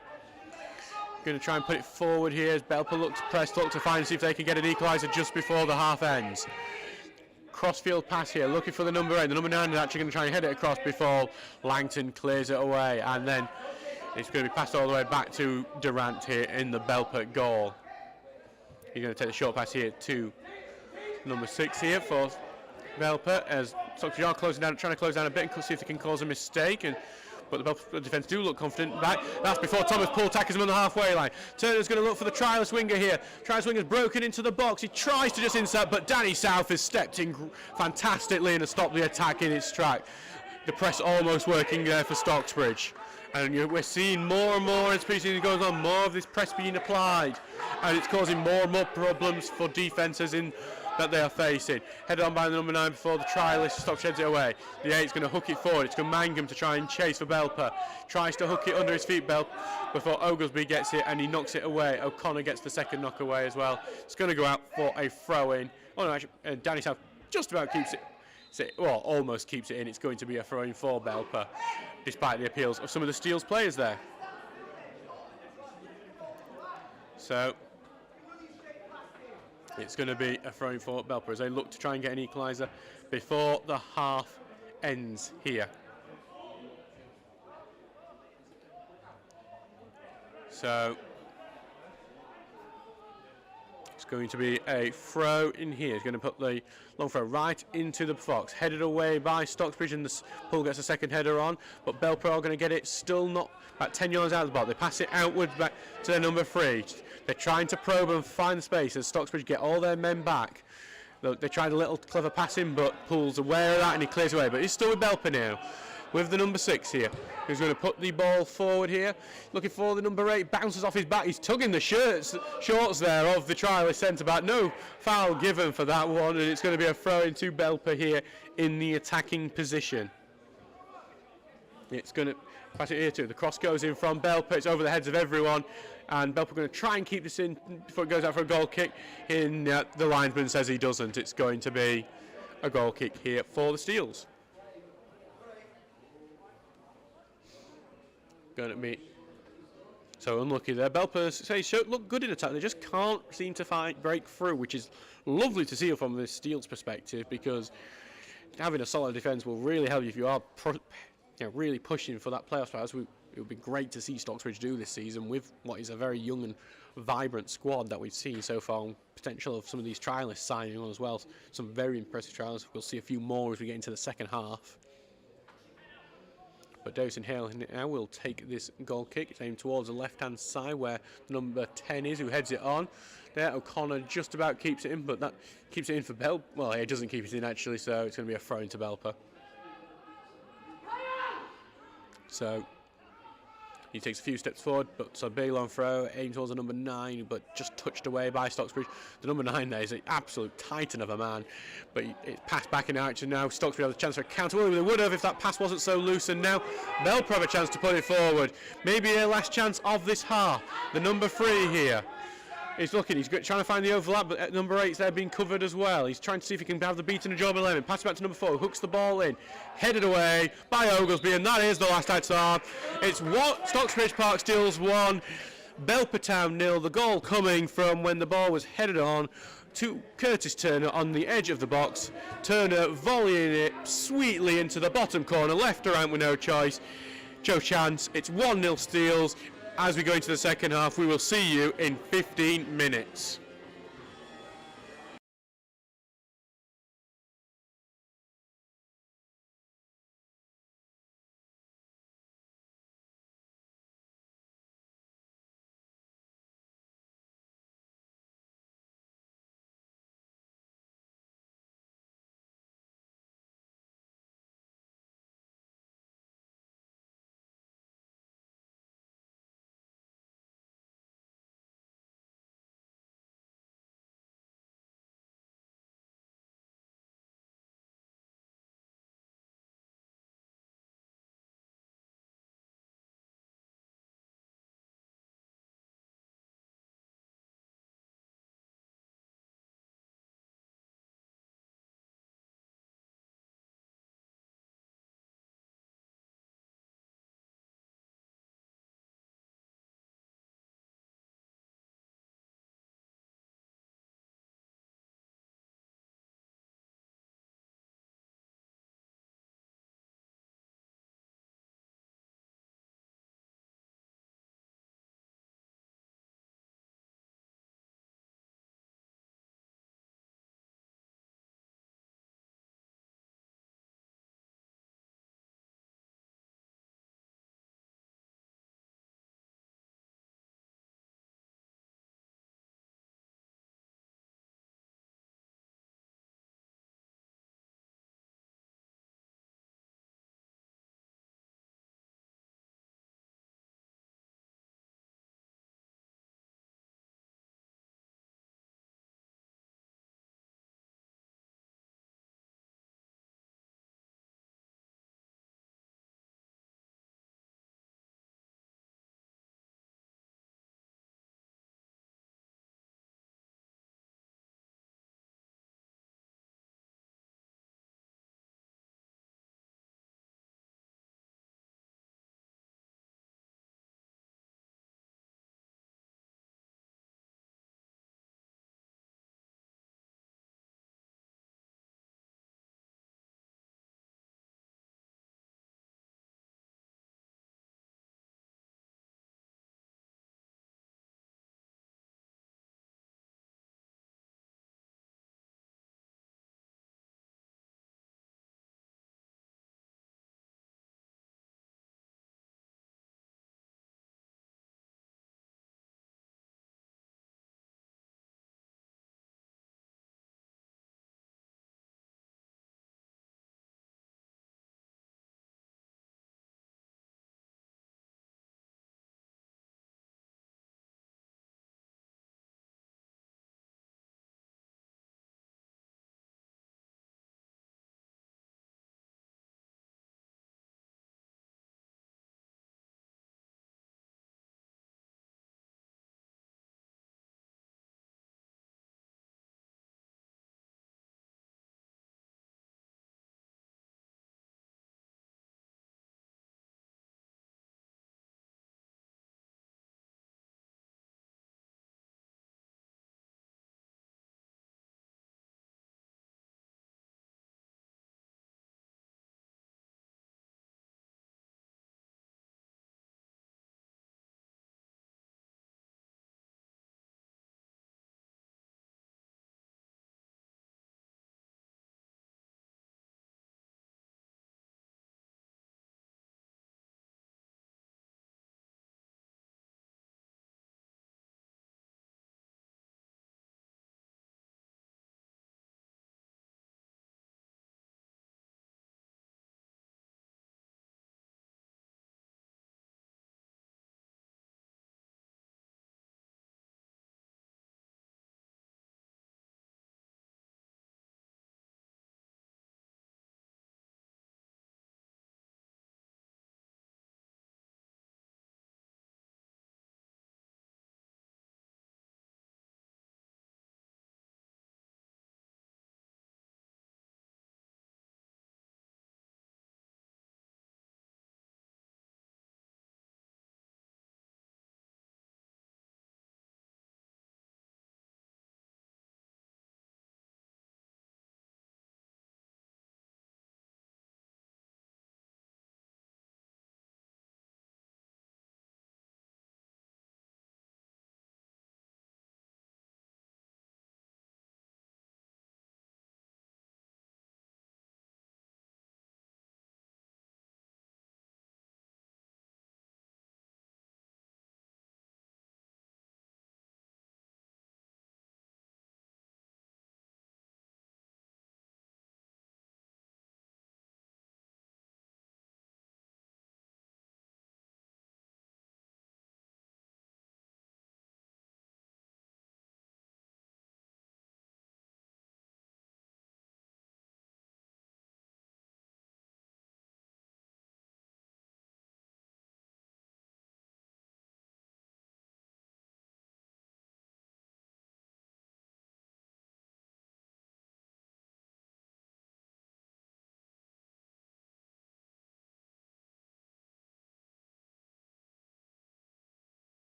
Going to try and put it forward here as Belper look to press, look to find, see if they can get an equaliser just before the half ends. Crossfield pass here, looking for the number 8. The number 9 is actually going to try and head it across before Langton clears it away, and then it's going to be passed all the way back to Durant here in the Belper goal. He's going to take the short pass here to number 6 here for Belper as Stocksbridge are closing down, trying to close down a bit and see if they can cause a mistake. But the Belper defence do look confident back. That's before Thomas Poole tackles him on the halfway line. Turner's going to look for the trialist winger here. Trialist winger's broken into the box. He tries to just insert, but Danny South has stepped in fantastically and has stopped the attack in its track. The press almost working there for Stocksbridge. And we're seeing more and more as it goes on, more of this press being applied. And it's causing more and more problems for defences that they are facing. Headed on by the number 9 before the trialist stops, sheds it away. The 8's going to hook it forward. It's going to Mangum to try and chase for Belper. Tries to hook it under his feet, before Oglesby gets it and he knocks it away. O'Connor gets the second knock away as well. It's going to go out for a throw in. Oh no, actually, Danny South just about keeps it. Well, almost keeps it in. It's going to be a throw in for Belper, despite the appeals of some of the Steels players there. So it's going to be a throw in for Belper as they look to try and get an equaliser before the half ends here. So it's going to be a throw in here. He's going to put the long throw right into the box. Headed away by Stocksbridge, and the Poole gets a second header on. But Belper are going to get it still not about 10 yards out of the box. They pass it outwards back to their number 3. They're trying to probe and find the space as Stocksbridge get all their men back. They tried a little clever passing, but Poole's aware of that and he clears away. But he's still with Belper now, with the number 6 here, who's going to put the ball forward here. Looking for the number 8, bounces off his back. He's tugging the shorts there of the trialist centre-back. No foul given for that one, and it's going to be a throw into Belper here in the attacking position. It's going to pass it here too. The cross goes in from Belper. It's over the heads of everyone. And Belper going to try and keep this in before it goes out for a goal kick. The linesman says he doesn't. It's going to be a goal kick here for the Steels. Going to be so unlucky there. Belper look good in attack. They just can't seem to break through, which is lovely to see from the Steels' perspective, because having a solid defence will really help you if you are really pushing for that playoff spot. It would be great to see Stocksbridge do this season with what is a very young and vibrant squad that we've seen so far, and potential of some of these trialists signing on as well. Some very impressive trialists. We'll see a few more as we get into the second half. But Davison Hale now will take this goal kick. It's aimed towards the left-hand side where number 10 is, who heads it on. There, O'Connor just about keeps it in, but that keeps it in for Belper. Well, it doesn't keep it in actually, so it's going to be a throw into Belper. So He takes a few steps forward, but so big long throw, aimed towards the number 9, but just touched away by Stocksbridge. The number 9 there is an absolute titan of a man, but it's passed back in action now. Stocksbridge has a chance for a counter. Well, they would have if that pass wasn't so loose, and now Belper have a chance to put it forward. Maybe their last chance of this half. The number 3 here. He's looking, he's trying to find the overlap, but number 8's there being covered as well. He's trying to see if he can have the beat in a job 11. Pass back to number 4, hooks the ball in. Headed away by Oglesby, and that is the last I saw. It's what Stocksbridge Park Steels 1, Belper Town 0. The goal coming from when the ball was headed on to Curtis Turner on the edge of the box. Turner volleying it sweetly into the bottom corner, left around with no choice. Joe Chance, it's 1-0 Steels. As we go into the second half, we will see you in 15 minutes.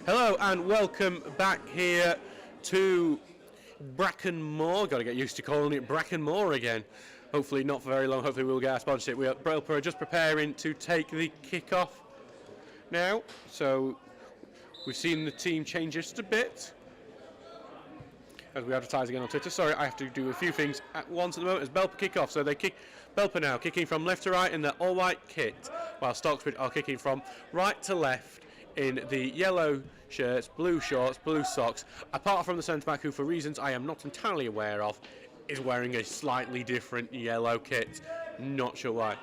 Hello and welcome back here to Brackenmore. Got to get used to calling it Brackenmore again. Hopefully not for very long. Hopefully we'll get our sponsorship. We are Belper are just preparing to take the kickoff now. So we've seen the team change just a bit as we advertise again on Twitter. Sorry, I have to do a few things at once at the moment as Belper kick off. So they kick Belper now, kicking from left to right in the all-white kit, while Stocksbridge are kicking from right to left in the yellow shirts, blue shorts, blue socks, apart from the centre-back who, for reasons I am not entirely aware of, is wearing a slightly different yellow kit. Not sure why.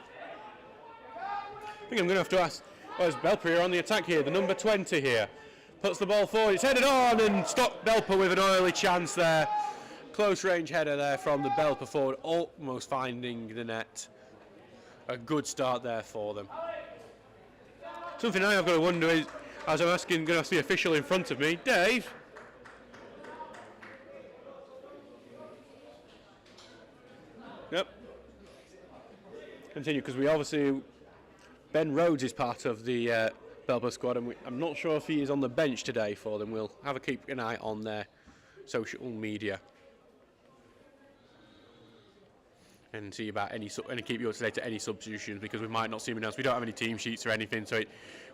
I think I'm going to have to ask, is Belper here on the attack here, the number 20 here. Puts the ball forward, it's headed on and stopped Belper with an early chance there. Close range header there from the Belper forward, almost finding the net. A good start there for them. Something I've got to wonder is, as I'm asking, going to ask the official in front of me, Dave. Yep. Continue, because we obviously, Ben Rhodes is part of the Belper squad, and I'm not sure if he is on the bench today for them. We'll have a keep an eye on their social media and see about any and keep you up to date to any substitutions, because we might not see them announced. We don't have any team sheets or anything, so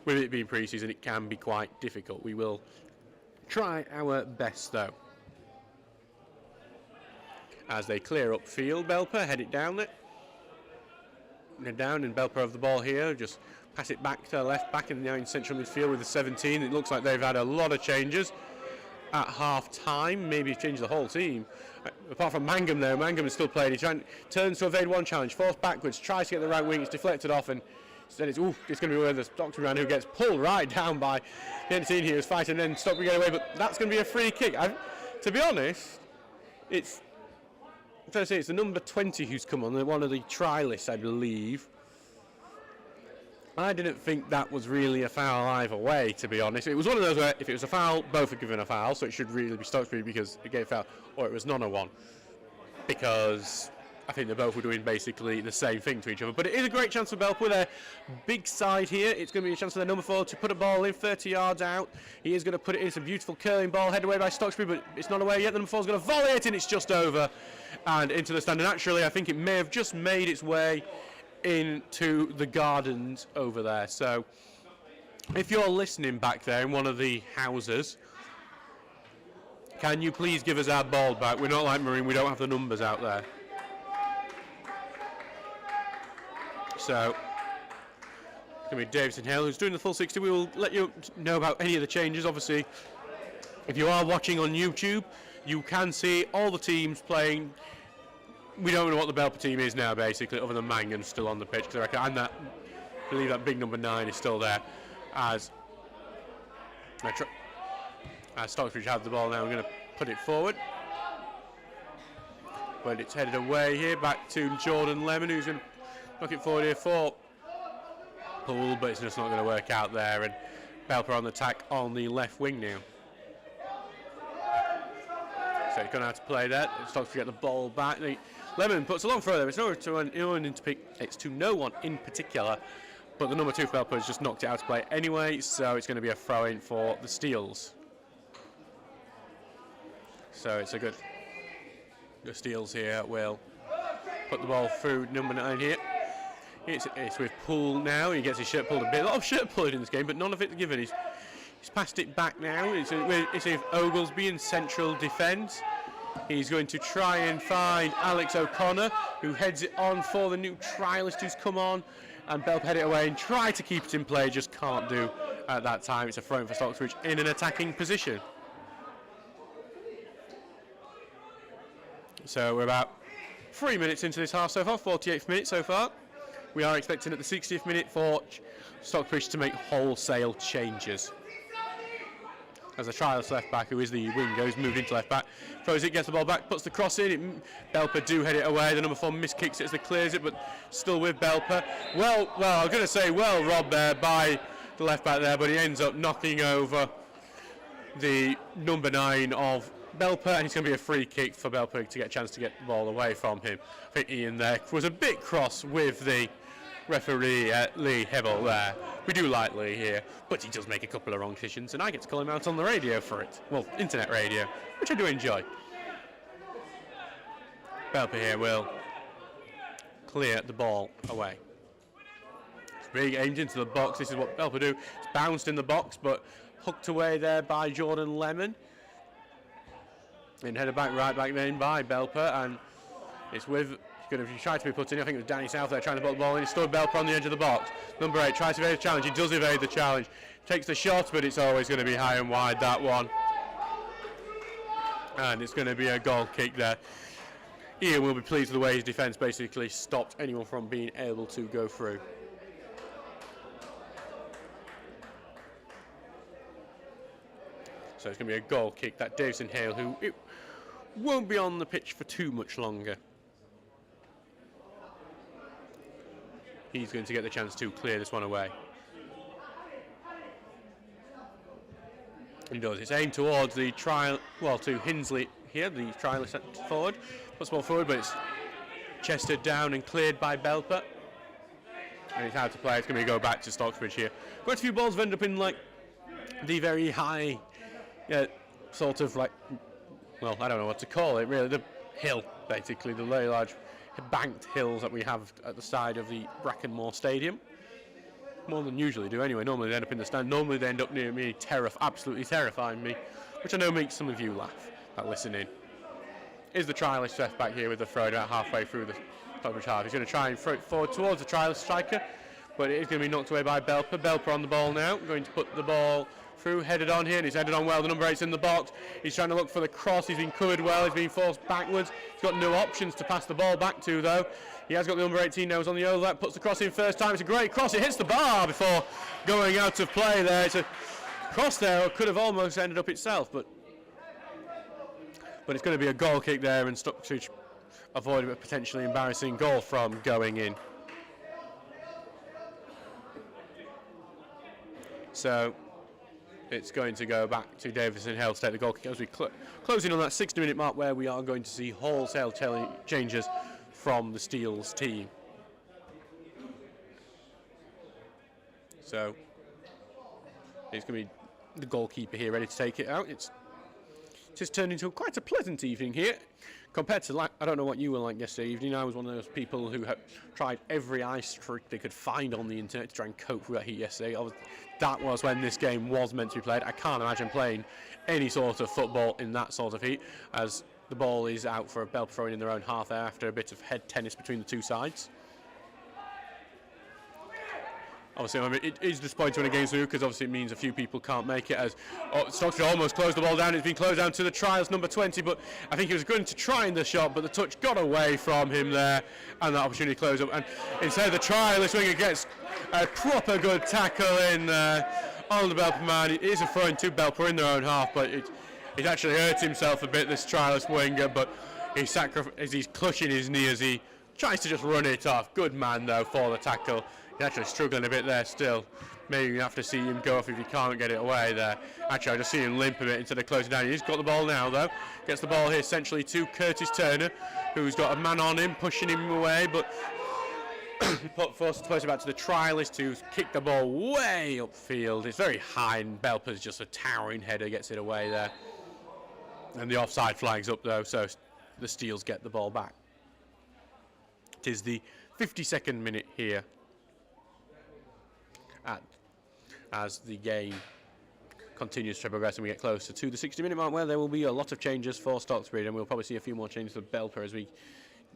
with it being pre-season, it can be quite difficult. We will try our best though. As they clear up field, Belper head it down it. Head down, and Belper have the ball here. Just pass it back to the left, back in the central midfield with the 17. It looks like they've had a lot of changes at half time, maybe changed the whole team. Apart from Mangum though, Mangum is still playing. He turns to evade one challenge, forced backwards, tries to get the right wing, it's deflected off, and instead it's going to be one of the Stocksbridge man who gets pulled right down by the 18 here who's fighting, and then Stocksbridge get away, but that's going to be a free kick. To be honest, it's the number 20 who's come on, one of the trialists, I believe. I didn't think that was really a foul either way, to be honest. It was one of those where if it was a foul, both are given a foul, so it should really be Stocksbridge because it gave a foul, or it was none of one, because I think they both were doing basically the same thing to each other. But it is a great chance for Belper with their big side here. It's going to be a chance for their number 4 to put a ball in 30 yards out. He is going to put it in. It's a beautiful curling ball, headed away by Stocksbridge, but it's not away yet. The number 4 is going to volley it, and it's just over and into the stand. And actually, I think it may have just made its way into the gardens over there. So if you're listening back there in one of the houses, can you please give us our ball back? We're not like Marine, we don't have the numbers out there. So it's going to be Davison Hill who's doing the full 60. We will let you know about any of the changes. Obviously, if you are watching on YouTube, you can see all the teams playing. We don't know what the Belper team is now, basically, other than Mangan still on the pitch. And I believe that big number 9 is still there. As Stocksbridge have the ball now, we're going to put it forward. But it's headed away here, back to Jordan Lemon, who's going to knock it forward here for Poole, but it's just not going to work out there. And Belper on the attack on the left wing now. So he's going to have to play that. Stocksbridge get the ball back. Lemon puts a long throw there. It's to no one in particular, but the number 2 for Belper has just knocked it out to play anyway, so it's going to be a throw-in for the Steels. So it's a good. The Steels here will put the ball through number 9 here. It's with Poole now. He gets his shirt pulled a bit. A lot of shirt pulled in this game, but none of it given. He's passed it back now. It's with Oglesby in central defence. He's going to try and find Alex O'Connor, who heads it on for the new trialist who's come on. And Belper head it away and try to keep it in play, just can't do at that time. It's a throw-in for Stocksbridge in an attacking position. So we're about 3 minutes into this half so far, 48th minute so far. We are expecting at the 60th minute for Stocksbridge to make wholesale changes. As a trialist left back, who is the winger, who's moved into left back, throws it, gets the ball back, puts the cross in. Belper do head it away. The number 4 miskicks it as they clears it, but still with Belper. Well, I was going to say well robbed there by the left back there, but he ends up knocking over the number 9 of Belper, and it's going to be a free kick for Belper to get a chance to get the ball away from him. I think Ian there was a bit cross with the referee Lee Hebel there. We do like Lee here, but he does make a couple of wrong decisions, and I get to call him out on the radio for it. Well, internet radio, which I do enjoy. Belper here will clear the ball away. It's big, aimed into the box. This is what Belper do. It's bounced in the box, but hooked away there by Jordan Lemon. And headed back, right back then by Belper, and it's with, going to try to be put in. I think it was Danny South there trying to put the ball in. He stood Belper on the edge of the box. Number 8 tries to evade the challenge. He does evade the challenge. Takes the shot, but it's always going to be high and wide, that one. And it's going to be a goal kick there. Ian will be pleased with the way his defence basically stopped anyone from being able to go through. So it's going to be a goal kick that Davison Hale, who won't be on the pitch for too much longer. He's going to get the chance to clear this one away. He does. It's aimed towards the trial, well, to Hinsley here. The trial is set forward. Puts the ball forward, but it's chested down and cleared by Belper. And it's out to play. It's going to go back to Stocksbridge here. Quite a few balls have ended up in like the very high, sort of like, well, I don't know what to call it really. The hill, basically, the very large banked hills that we have at the side of the Brackenmore Stadium. More than usually do anyway. Normally they end up in the stand. Normally they end up near me, absolutely terrifying me, which I know makes some of you laugh that listen in. Is the trialist left back here with the throw about halfway through the Stockbridge half. He's going to try and throw it forward towards the trialist striker, but it is going to be knocked away by Belper. Belper on the ball now, going to put the ball through, headed on here, and he's headed on well. The number 8's in the box. He's trying to look for the cross. He's been covered well. He's been forced backwards. He's got no options to pass the ball back to, though. He has got the number 18 now. He's on the overlap, puts the cross in first time. It's a great cross. It hits the bar before going out of play there. It's a cross there. It could have almost ended up itself, but it's going to be a goal kick there, and Stocksbridge avoided a potentially embarrassing goal from going in. So it's going to go back to Davison Hale to take the goal kick as we close in on that 60-minute mark, where we are going to see wholesale changes from the Steels team. So it's going to be the goalkeeper here ready to take it out. It's just turned into quite a pleasant evening here compared to, like, I don't know what you were like yesterday evening. I was one of those people who had tried every ice trick they could find on the internet to try and cope with that heat yesterday. That was when this game was meant to be played. I can't imagine playing any sort of football in that sort of heat, as the ball is out for a Belper throwing in their own half there after a bit of head tennis between the two sides. Obviously, I mean, it is disappointing when a game's through, because obviously it means a few people can't make it, as Stocksbridge almost closed the ball down. It's been closed down to the trials number 20, but I think he was going to try in the shot, but the touch got away from him there, and that opportunity closed up. And instead, the trialist winger gets a proper good tackle in on the Belper man. It is a throw into Belper in their own half, but he's actually hurt himself a bit, this trialist winger, but he's clutching his knee as he tries to just run it off. Good man, though, for the tackle. He's actually struggling a bit there still. Maybe you have to see him go off if he can't get it away there. Actually, I just see him limp a bit instead of closing down. He's got the ball now, though. Gets the ball here essentially to Curtis Turner, who's got a man on him, pushing him away, but forced to place it back to the trialist, who's kicked the ball way upfield. It's very high, and Belper's just a towering header, gets it away there. And the offside flag's up, though, so the Steels get the ball back. It is the 52nd minute here, as the game continues to progress and we get closer to the 60-minute mark, where there will be a lot of changes for Stocksbridge, and we'll probably see a few more changes for Belper as we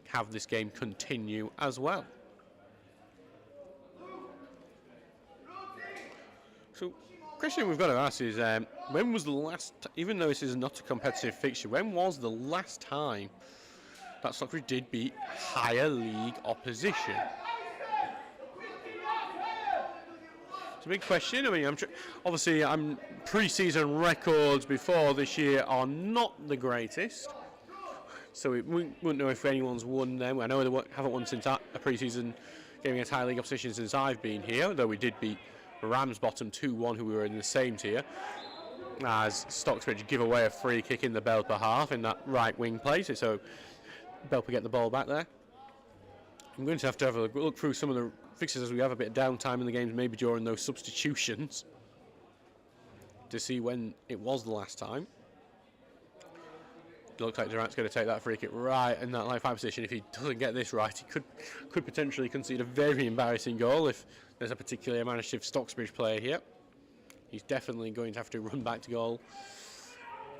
have this game continue as well. So, question we've got to ask is, when was the last, even though this is not a competitive fixture, when was the last time that Stocksbridge did beat higher league opposition? It's a big question. I mean, obviously, pre-season records before this year are not the greatest, so we wouldn't know if anyone's won them. I know they haven't won since a pre-season game against high league opposition since I've been here, though we did beat Ramsbottom 2-1, who we were in the same tier, as Stocksbridge give away a free kick in the Belper half in that right wing place, so Belper get the ball back there. I'm going to have a look through some of the fixtures as we have a bit of downtime in the games, maybe during those substitutions, to see when it was the last time. It looks like Durant's going to take that free kick right in that line 5 position. If he doesn't get this right, he could potentially concede a very embarrassing goal if there's a particularly imaginative Stocksbridge player here. He's definitely going to have to run back to goal.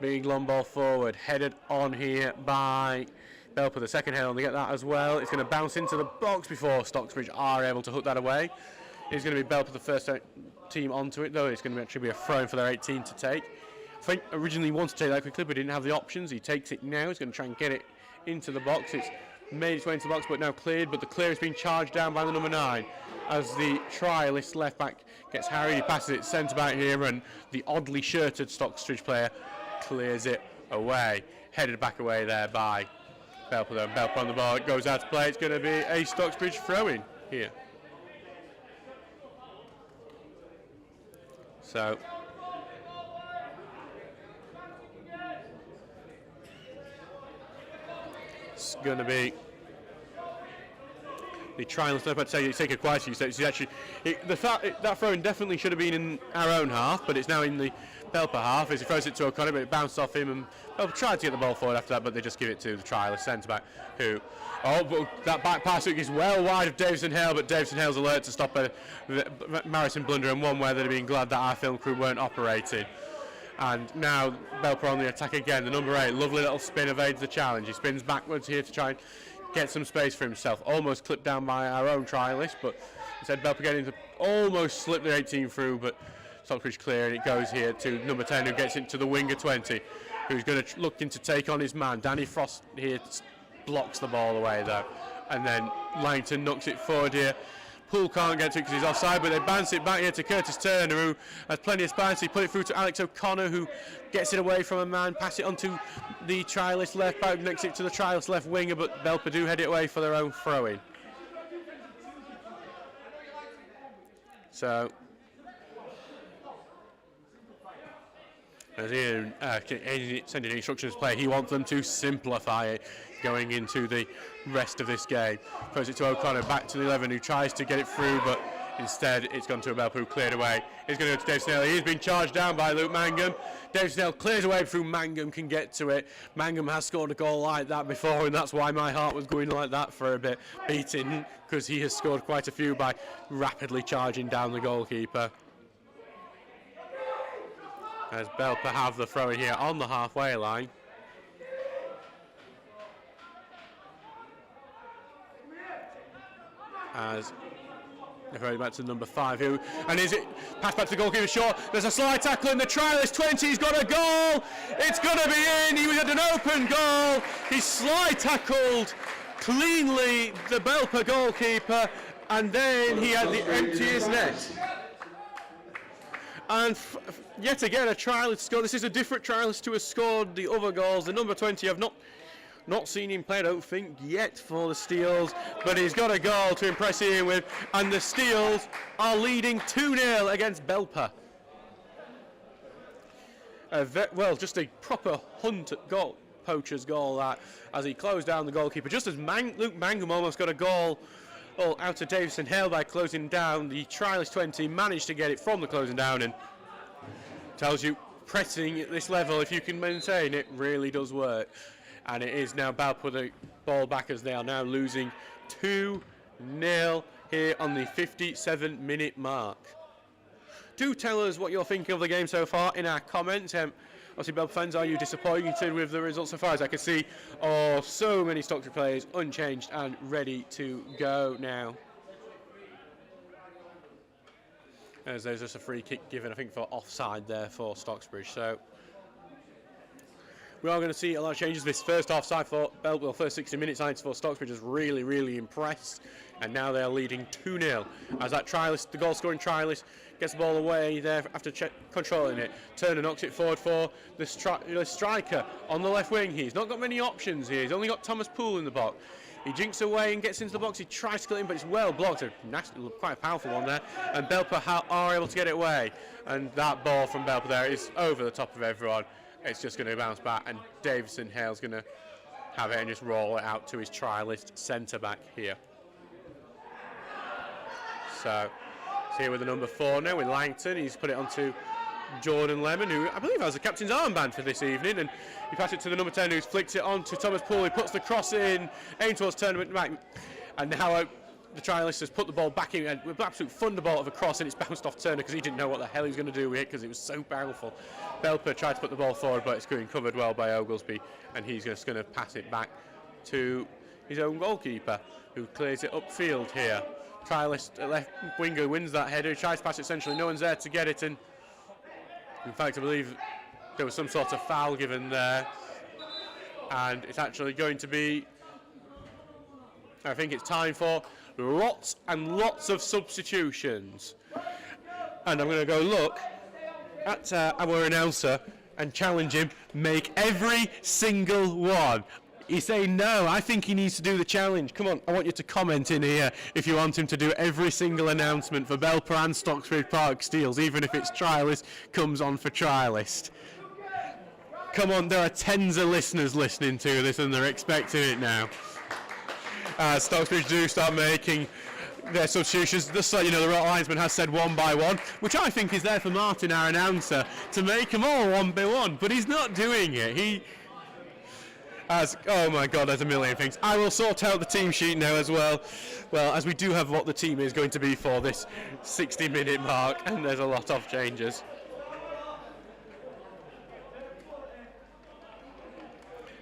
Big long ball forward, headed on here by Belper. The second header on to get that as well. It's going to bounce into the box before Stocksbridge are able to hook that away. It's going to be Belper the first team onto it, though. It's going to actually be a throw-in for their 18 to take. I think originally he wanted to take that quickly, but didn't have the options. He takes it now. He's going to try and get it into the box. It's made its way into the box, but now cleared. But the clear is being charged down by the number 9 as the trialist left back gets harried. He passes it centre back here, and the oddly shirted Stocksbridge player clears it away. Headed back away there by Belper, though. Belper on the ball. It goes out to play. It's going to be a Stocksbridge throw-in here. So it's going to be the trialist. I'd say take it quite a few steps. Actually, that throw-in definitely should have been in our own half, but it's now in the Belper half as he throws it to O'Connor, but it bounced off him, and Belper tried to get the ball forward after that, but they just give it to the trialist centre-back, who, but that back pass is well wide of Davison Hale, but Davison Hale's alert to stop a Marison blunder, and one where they'd have been glad that our film crew weren't operating. And now Belper on the attack again, the number 8, lovely little spin, evades the challenge. He spins backwards here to try and get some space for himself, almost clipped down by our own trialist, but instead Belper getting to almost slip the 18 through, but Stocksbridge clear, and it goes here to number 10, who gets it to the winger 20, who's going to looking to take on his man. Danny Frost here blocks the ball away though, and then Langton knocks it forward here. Poole can't get to it because he's offside, but they bounce it back here to Curtis Turner, who has plenty of space. He put it through to Alex O'Connor, who gets it away from a man, pass it onto the trialist left back, next it to the trialist left winger, but Belper do head it away for their own throw-in. So as Ian sending instructions to play, he wants them to simplify it going into the rest of this game. Throws it to O'Connor, back to the 11, who tries to get it through, but instead it's gone to a Belper, who cleared away. It's going to go to Dave Snell. He's been charged down by Luke Mangum. Dave Snell clears away through Mangum, can get to it. Mangum has scored a goal like that before, and that's why my heart was going like that for a bit, beating, because he has scored quite a few by rapidly charging down the goalkeeper. As Belper have the throw in here on the halfway line. As they throw it back to number 5, who, and is it pass back to the goalkeeper short? There's a slide tackle in the trialist 20. He's got a goal. It's going to be in. He had an open goal. He slide tackled cleanly the Belper goalkeeper, and then he had the emptiest net. And yet again, a trialist scored. This is a different trialist who has scored the other goals. The number 20, I've not seen him play, I don't think, yet for the Steels, but he's got a goal to impress Ian with, and the Steels are leading 2-0 against Belper. Well, just a proper hunt at goal, poacher's goal, that, as he closed down the goalkeeper, just as Luke Mangum almost got a goal out of Davison Hale by closing down. The trialist 20 managed to get it from the closing down, and tells you pressing at this level, if you can maintain it, really does work. And it is now Belper with the ball back, as they are now losing 2-0 here on the 57-minute mark. Do tell us what you're thinking of the game so far in our comments. Obviously, Belper fans, are you disappointed with the results so far? As I can see, so many Stocksbridge players unchanged and ready to go now. As there's just a free kick given, I think, for offside there for Stocksbridge. So we are going to see a lot of changes. This first offside for Belper, first 60 minutes, I think, for Stocksbridge has really, really impressed. And now they are leading 2-0. As that trialist, the goal-scoring trialist, gets the ball away there after controlling it. Turner knocks it forward for the striker on the left wing. He's not got many options here. He's only got Thomas Poole in the box. He jinks away and gets into the box. He tries to kill him, but it's well blocked. Quite a powerful one there. And Belper are able to get it away. And that ball from Belper there is over the top of everyone. It's just going to bounce back, and Davison Hale's going to have it and just roll it out to his trialist centre-back here. So it's here with the number 4 now with Langton. He's put it onto Jordan Lemon, who I believe has the captain's armband for this evening, and he passed it to the number 10, who's flicked it on to Thomas Poole, who puts the cross in, aimed towards tournament back, and now the trialist has put the ball back in with an absolute thunderbolt of a cross, and it's bounced off Turner because he didn't know what the hell he was going to do with it because it was so powerful. Belper tried to put the ball forward, but it's being covered well by Oglesby, and he's just going to pass it back to his own goalkeeper, who clears it upfield here. Trialist left winger wins that header, tries to pass it centrally, no one's there to get it, and in fact I believe there was some sort of foul given there, and it's actually going to be, I think it's time for lots and lots of substitutions. And I'm going to go look at our announcer and challenge him, make every single one. He's saying no, I think he needs to do the challenge. Come on, I want you to comment in here if you want him to do every single announcement for Belper and Stocksbridge Park Steels, even if it's trialist comes on for trialist. Come on, there are tens of listeners listening to this and they're expecting it now. Stocksbridge do start making their substitutions. Just so you know, the right linesman has said one by one, which I think is there for Martin, our announcer, to make them all one by one, but he's not doing it. He has, oh my God, there's a million things. I will sort out the team sheet now as well. Well, as we do have what the team is going to be for this 60-minute mark, and there's a lot of changes.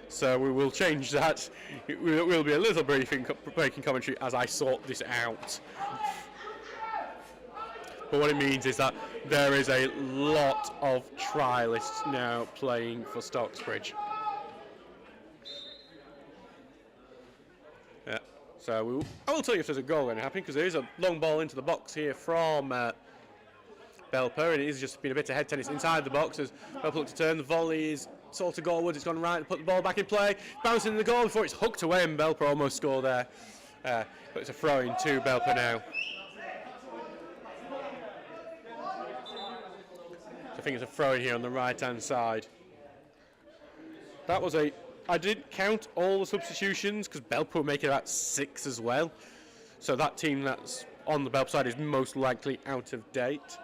So we will change that. It will be a little breaking commentary as I sort this out. But what it means is that there is a lot of trialists now playing for Stocksbridge. Yeah. So I will tell you if there's a goal going to happen, because there is a long ball into the box here from Belper, and it is just been a bit of head tennis inside the box as Belper looks to turn. The volley is sort of goalwards, it's gone right and put the ball back in play, bouncing in the goal before it's hooked away, and Belper almost scored there. But it's a throw in to Belper now. So I think it's a throw in here on the right hand side. That was I didn't count all the substitutions because Belper were making about 6 as well. So that team that's on the Belper side is most likely out of date.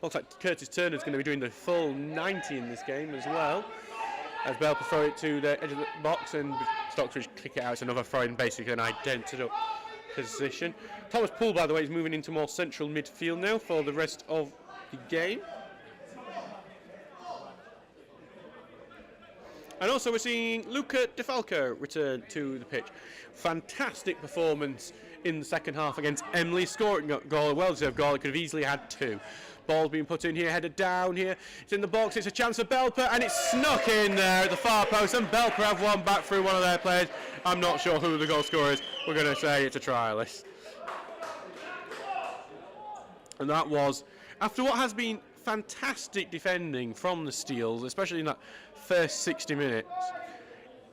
Looks like Curtis Turner's going to be doing the full 90 in this game as well. As Belper throw it to the edge of the box and Stocksbridge kick it out. It's another throw in, basically an identical position. Thomas Poole, by the way, is moving into more central midfield now for the rest of the game. And also we're seeing Luca De Falco return to the pitch. Fantastic performance in the second half against Emily, scoring a goal, a well-deserved goal. It could have easily had 2. Ball being put in here, headed down here. It's in the box, it's a chance for Belper, and it's snuck in there at the far post, and Belper have one back through one of their players. I'm not sure who the goal scorer is. We're going to say it's a trialist. And that was, after what has been fantastic defending from the Steels, especially in that first 60 minutes,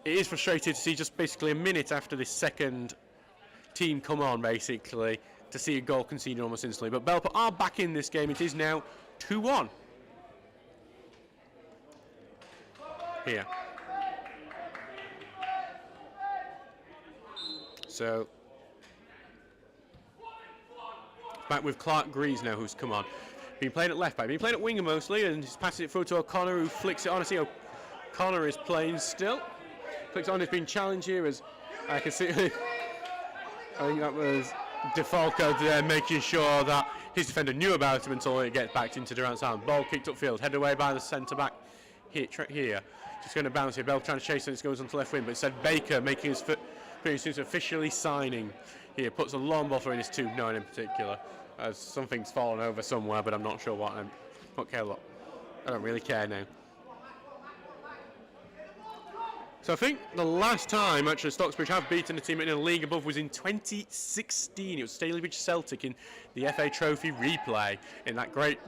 it is frustrating to see just basically a minute after this second team come on, basically, to see a goal conceded almost instantly. But Belper are back in this game. It is now 2-1. Here. So, back with Clark Greaves now, who's come on. Been playing at left back, been playing at winger mostly, and he's passing it through to O'Connor, who flicks it on. I see O'Connor is playing still. Flicks on, has been challenged here, as I can see. I think that was De Falco there, making sure that his defender knew about him until it gets back into Durant's hand. Ball kicked upfield, headed away by the centre back here. Just going to bounce here. Bell trying to chase it, it goes onto left wing, but instead Baker making his appearance, officially signing here. Puts a long ball through in his 2-9 in particular. As something's fallen over somewhere, but I'm not sure what. I don't really care now. So I think the last time actually Stocksbridge have beaten a team in a league above was in 2016. It was Stalybridge Celtic in the FA Trophy replay in that great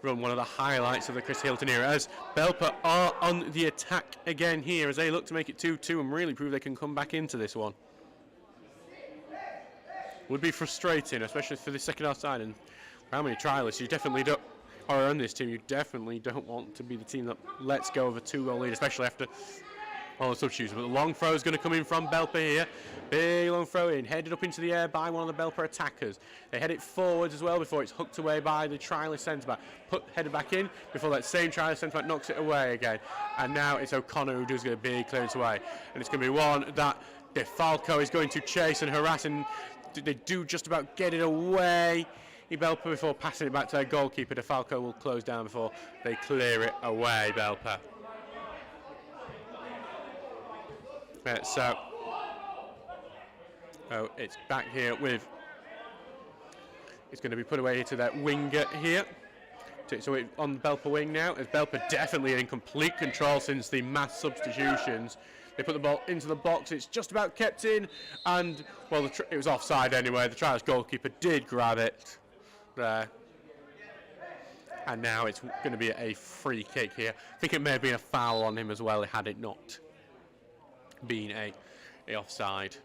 run, one of the highlights of the Chris Hilton era, as Belper are on the attack again here as they look to make it 2-2 and really prove they can come back into this one. Would be frustrating, especially for the second half side, and how many trialists you definitely don't are on this team. You definitely don't want to be the team that lets go of a 2-goal lead, especially after all the substitutes. But the long throw is going to come in from Belper here. Big long throw in, headed up into the air by one of the Belper attackers. They head it forwards as well before it's hooked away by the trialist centre-back. Headed back in before that same trialist centre-back knocks it away again. And now it's O'Connor who does get a big clearance away. And it's going to be one that DeFalco is going to chase and harass, and they do just about get it away. Belper before passing it back to their goalkeeper. DeFalco will close down before they clear it away, Belper. So it's back here with, it's going to be put away here to that winger here. So it's on the Belper wing now, as Belper definitely in complete control since the mass substitutions. They put the ball into the box, it's just about kept in, and, well, it was offside anyway. The Trials goalkeeper did grab it there. And now it's going to be a free kick here. I think it may have been a foul on him as well, had it not been a offside.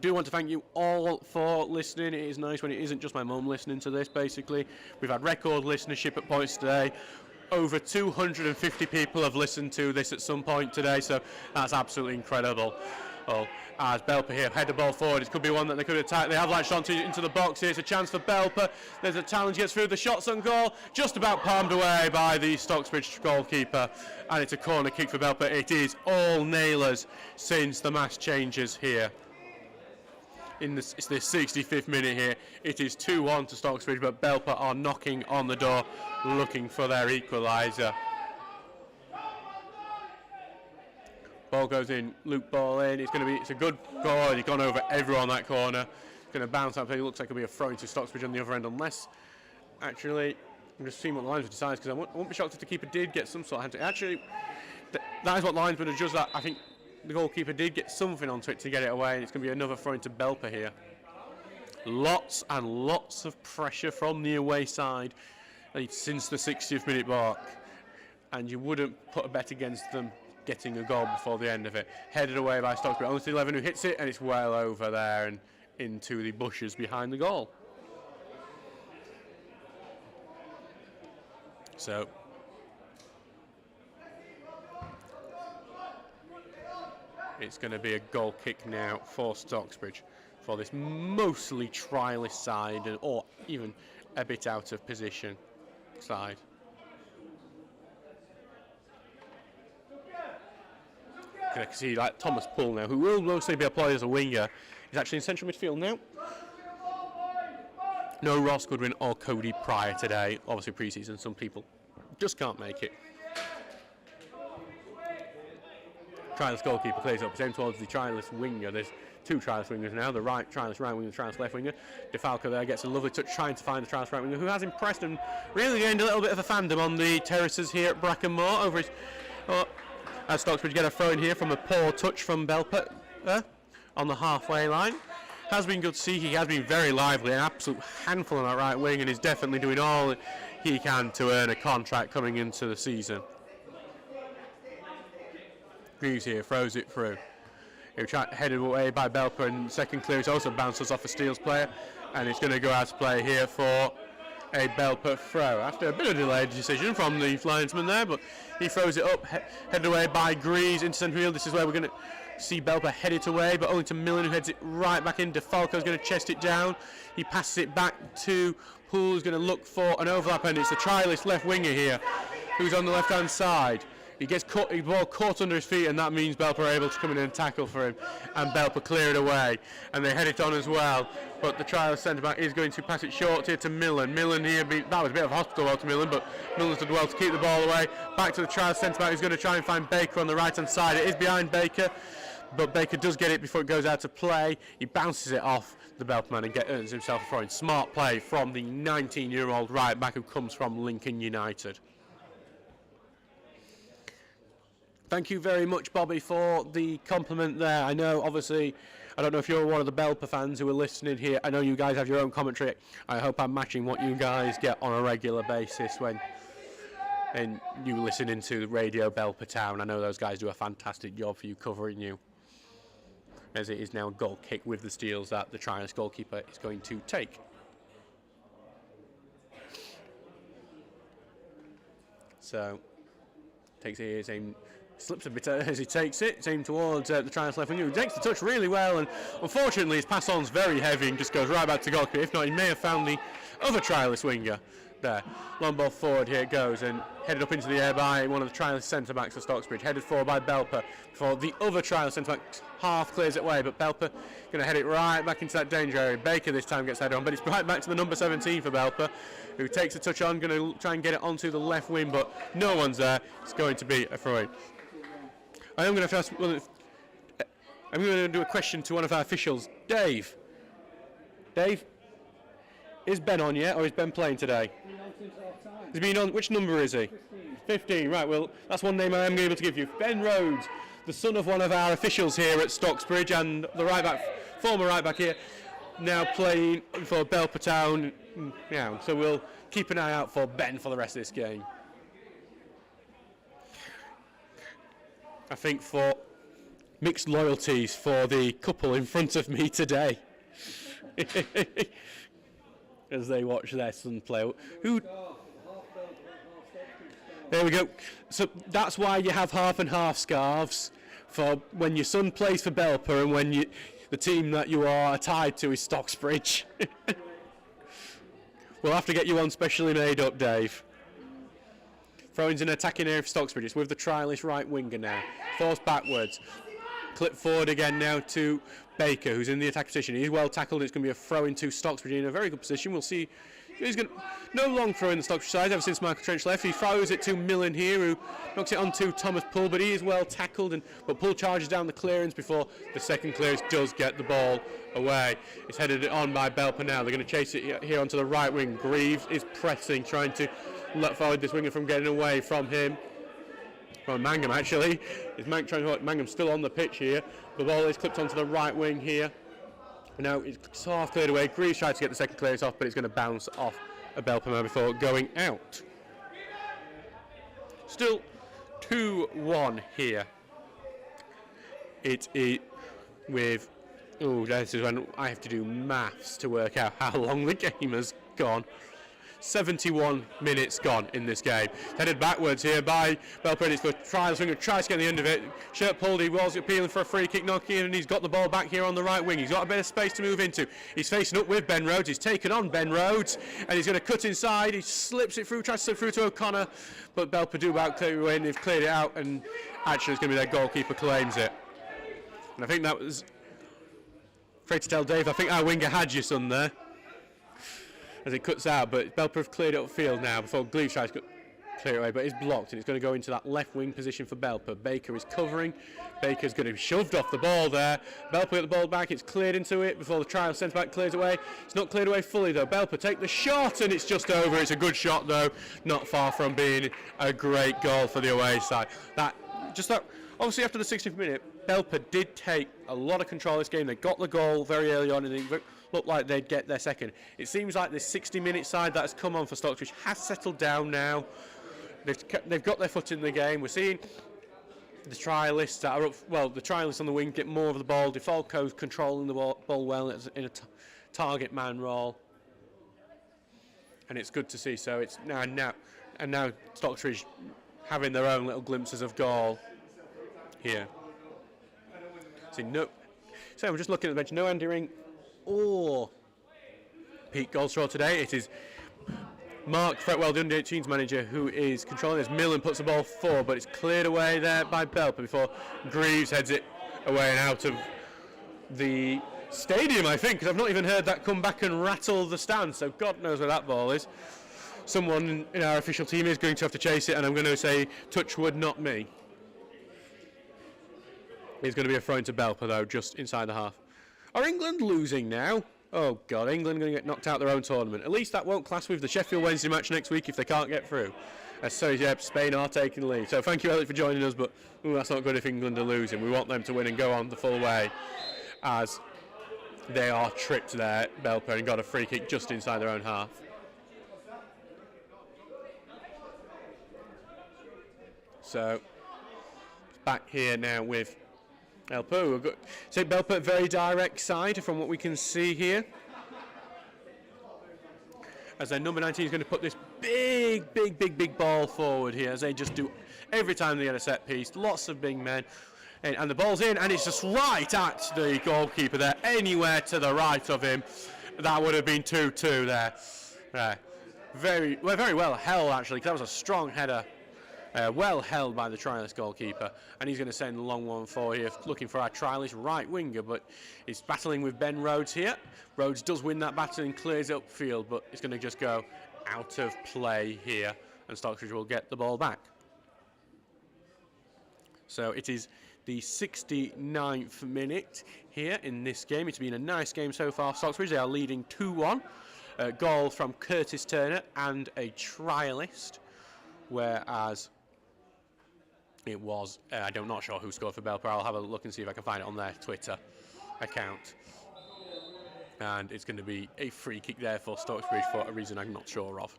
Do want to thank you all for listening. It is nice when it isn't just my mum listening to this, basically. We've had record listenership at points today. Over 250 people have listened to this at some point today, so that's absolutely incredible. Well, as Belper here head the ball forward, it could be one that they could attack. They have latched onto into the box here. It's a chance for Belper. There's a challenge, gets through the shots on goal, just about palmed away by the Stocksbridge goalkeeper, and it's a corner kick for Belper. It is all nailers since the mass changes here. It's the 65th minute here. It is 2-1 to Stocksbridge, but Belper are knocking on the door, looking for their equaliser. Ball goes in, Luke ball in. It's a good goal. He's gone over everyone that corner. It's going to bounce up. It looks like it'll be a throw into Stocksbridge on the other end, unless actually I'm just seeing what the linesman decides, because I won't be shocked if the keeper did get some sort of hand. Actually, that is what the linesman adjusts that. I think the goalkeeper did get something onto it to get it away, and it's going to be another throw into Belper here. Lots and lots of pressure from the away side since the 60th minute mark, and you wouldn't put a bet against them getting a goal before the end of it. Headed away by Stocksbridge. Only the 11 who hits it, and it's well over there and into the bushes behind the goal. So it's going to be a goal kick now for Stocksbridge for this mostly trialist side, or even a bit out of position side. I can see like Thomas Poole now, who will mostly be applied as a winger, is actually in central midfield now. No Ross Goodwin or Cody Pryor today. Obviously pre-season, some people just can't make it. Trialist goalkeeper plays up, same towards the trialist winger. There's two trialist wingers now, the trialist right winger, the trialist left winger. DeFalco there gets a lovely touch trying to find the trialist right winger, who has impressed and really gained a little bit of a fandom on the terraces here at Brackenmore over his... As Stocksbridge get a throw in here from a poor touch from Belper on the halfway line. Has been good to see. He has been very lively, an absolute handful on that right wing, and is definitely doing all he can to earn a contract coming into the season. Greaves here, throws it through. Headed away by Belper, and second clearance also bounces off a Steels player, and it's going to go out to play here for a Belper throw. After a bit of a delayed decision from the linesman there, but he throws it up, headed away by Greaves into centre field. This is where we're going to see Belper head it away, but only to Millen, who heads it right back in. DeFalco's going to chest it down. He passes it back to Poole, who's going to look for an overlap, and it's the trialist left winger here, who's on the left-hand side. He gets caught, the ball caught under his feet, and that means Belper are able to come in and tackle for him, and Belper clear it away, and they head it on as well. But the trial centre-back is going to pass it short here to Millen. Millen here, that was a bit of a hospital ball to Millen, but Millen's done well to keep the ball away. Back to the trial centre-back, who's going to try and find Baker on the right-hand side. It is behind Baker, but Baker does get it before it goes out to play. He bounces it off the Belper man and earns himself a throw-in. Smart play from the 19-year-old right-back who comes from Lincoln United. Thank you very much, Bobby, for the compliment there. I know, obviously, I don't know if you're one of the Belper fans who are listening here. I know you guys have your own commentary. I hope I'm matching what you guys get on a regular basis when you listen into Radio Belper Town. I know those guys do a fantastic job for you, covering you, as it is now a goal kick with the Steels that the Trialist goalkeeper is going to take. So, takes it here, same Slips a bit as he takes it, aimed towards the trials left wing. He takes the touch really well, and unfortunately his pass on's very heavy and just goes right back to goalkeeper. If not, he may have found the other trialist winger there. Long ball forward, here it goes, and headed up into the air by one of the trialist centre-backs of Stocksbridge. Headed forward by Belper before the other trialist centre-back half clears it away, but Belper going to head it right back into that danger area. Baker this time gets headed on, but it's right back to the number 17 for Belper, who takes a touch on, going to try and get it onto the left wing, but no one's there. It's going to be a throw-in. I'm going to ask. I'm going to do a question to one of our officials, Dave. Dave, is Ben on yet, or is Ben playing today? He's been on. Which number is he? 15. Right. Well, that's one name I am able to give you. Ben Rhodes, the son of one of our officials here at Stocksbridge, and the right back, former right back here, now playing for Belper Town. Now, so we'll keep an eye out for Ben for the rest of this game. I think for mixed loyalties for the couple in front of me today as they watch their son play. There we go. So that's why you have half and half scarves for when your son plays for Belper and when the team that you are tied to is Stocksbridge. We'll have to get you one specially made up, Dave. Throw-ins in attacking area for Stocksbridge. It's with the trialist right winger now. Forced backwards. Clip forward again now to Baker, who's in the attack position. He's well tackled. It's going to be a throw-in to Stocksbridge in a very good position. We'll see. He's going to no long throw in the Stocksbridge side ever since Michael Trench left. He throws it to Millen here, who knocks it onto Thomas Poole, but he is well tackled. But Poole charges down the clearance before the second clearance does get the ball away. It's headed on by Belper now. They're going to chase it here onto the right wing. Greaves is pressing, trying to let forward this winger from getting away from him. From Mangum actually. Mangum's still on the pitch here. The ball is clipped onto the right wing here. Now it's half cleared away. Greaves tried to get the second clearance off, but it's going to bounce off a Belper man before going out. Still 2-1 here. It is with. Oh, this is when I have to do maths to work out how long the game has gone. 71 minutes gone in this game. Headed backwards here by Belper. It's for trials winger, tries to get the end of it. Shirt pulled, he was appealing for a free kick knocking in, and he's got the ball back here on the right wing. He's got a bit of space to move into. He's facing up with Ben Rhodes. He's taken on Ben Rhodes, and he's going to cut inside. He slips it through, tries to slip through to O'Connor, but Belper do about clear away, and they've cleared it out, and actually it's going to be their goalkeeper claims it. And I think that was, afraid to tell Dave, I think our winger had your son there as it cuts out, but Belper have cleared it upfield now before Greaves tries to clear it away, but it's blocked and it's going to go into that left wing position for Belper. Baker is covering. Baker's going to be shoved off the ball there. Belper get the ball back, it's cleared into it before the trial centre back clears away. It's not cleared away fully though. Belper take the shot and it's just over. It's a good shot though, not far from being a great goal for the away side. Obviously after the 60th minute, Belper did take a lot of control of this game. They got the goal very early on and they looked like they'd get their second. It seems like this 60-minute side that has come on for Stocksbridge has settled down now. They've got their foot in the game. We're seeing the trialists that are up, well, the trialists on the wing get more of the ball. DeFalco's controlling the ball well in a target man role. And it's good to see. So it's now Stocksbridge having their own little glimpses of goal here. So we're just looking at the bench. No Andy Ring or Pete Goldstraw today. It is Mark Fretwell, the under-18s manager, who is controlling this. Millen puts the ball forward, but it's cleared away there by Belper before Greaves heads it away and out of the stadium, I think, because I've not even heard that come back and rattle the stand, so God knows where that ball is. Someone in our official team is going to have to chase it, and I'm going to say, touch wood, not me. It's going to be a throw into Belper, though, just inside the half. Are England losing now? Oh, God, England going to get knocked out their own tournament. At least that won't clash with the Sheffield Wednesday match next week if they can't get through. So, yeah, Spain are taking the lead. So, thank you, Elliot, for joining us, but that's not good if England are losing. We want them to win and go on the full way as they are tripped there, Belper, and got a free kick just inside their own half. So, back here now with Belper. So Belper, very direct side from what we can see here. As their number 19 is going to put this big ball forward here, as they just do every time they get a set piece. Lots of big men. And the ball's in, and it's just right at the goalkeeper there, anywhere to the right of him. That would have been 2-2 there. Very well held, actually, because that was a strong header. Well held by the trialist goalkeeper, and he's going to send a long one for here, looking for our trialist right winger, but he's battling with Ben Rhodes here. Rhodes does win that battle and clears upfield, but it's going to just go out of play here, and Stocksbridge will get the ball back. So it is the 69th minute here in this game. It's been a nice game so far. Stocksbridge, they are leading 2-1. Goal from Curtis Turner and a trialist, whereas it was, I'm not sure who scored for Belper. I'll have a look and see if I can find it on their Twitter account. And it's going to be a free kick there for Stocksbridge for a reason I'm not sure of.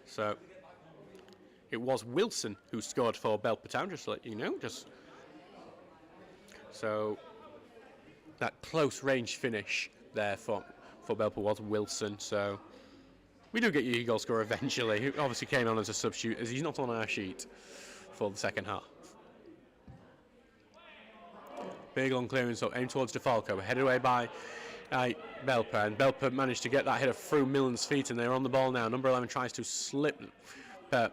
So it was Wilson who scored for Belper Town, just to let you know. So that close range finish there for Belper was Wilson. So we do get your goal scorer eventually, who obviously came on as a substitute, as he's not on our sheet for the second half. Big long clearance up, aimed towards DeFalco, headed away by Belper, and Belper managed to get that header through Millen's feet, and they're on the ball now. Number 11 tries to slip the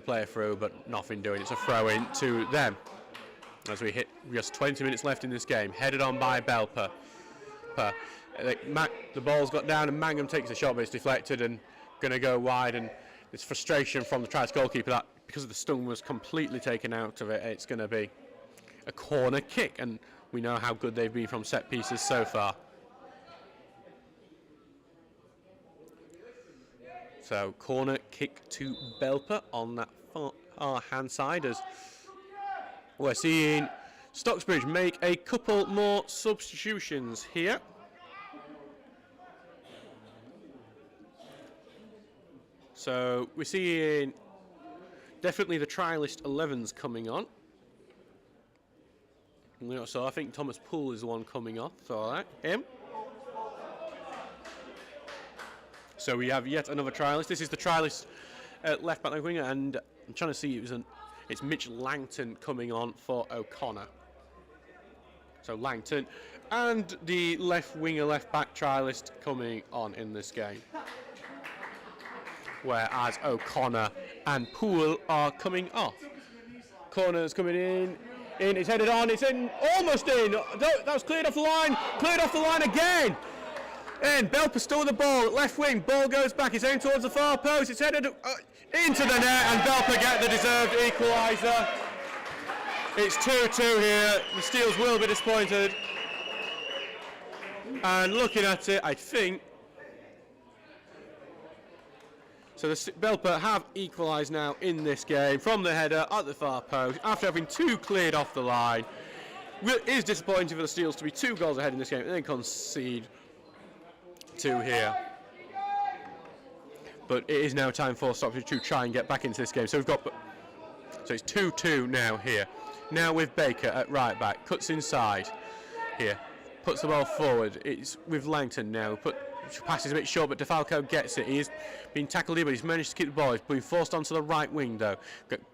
player through, but nothing doing. It's a throw in to them as we hit just 20 minutes left in this game. Headed on by Belper. The ball's got down and Mangum takes a shot, but it's deflected and going to go wide, and it's frustration from the trialist goalkeeper that because the stung was completely taken out of it, it's going to be a corner kick, and we know how good they've been from set pieces so far. So corner kick to Belper on that far hand side, as we're seeing Stocksbridge make a couple more substitutions here. So we're seeing definitely the trialist 11s coming on. So I think Thomas Poole is the one coming off. So all right, him. So we have yet another trialist. This is the trialist left back winger, and I'm trying to see it's Mitch Langton coming on for O'Connor. So Langton and the left winger, left back trialist coming on in this game. Whereas O'Connor and Poole are coming off. Corner's coming in, it's headed on, it's in, almost in. That was cleared off the line again. And Belper still with the ball, left wing, ball goes back, it's aimed towards the far post, it's headed into the net, and Belper get the deserved equaliser. It's 2-2 here, the Steels will be disappointed. And looking at it, I think, so the Belper have equalised now in this game from the header at the far post, after having two cleared off the line. It is disappointing for the Steels to be 2 goals ahead in this game and then concede 2 here. But it is now time for Stocksbridge to try and get back into this game. So it's 2-2 now here. Now with Baker at right back, cuts inside here, puts the ball forward. It's with Langton now, passes a bit short, but DeFalco gets it. He has been tackled here, but he's managed to keep the ball. He's been forced onto the right wing though,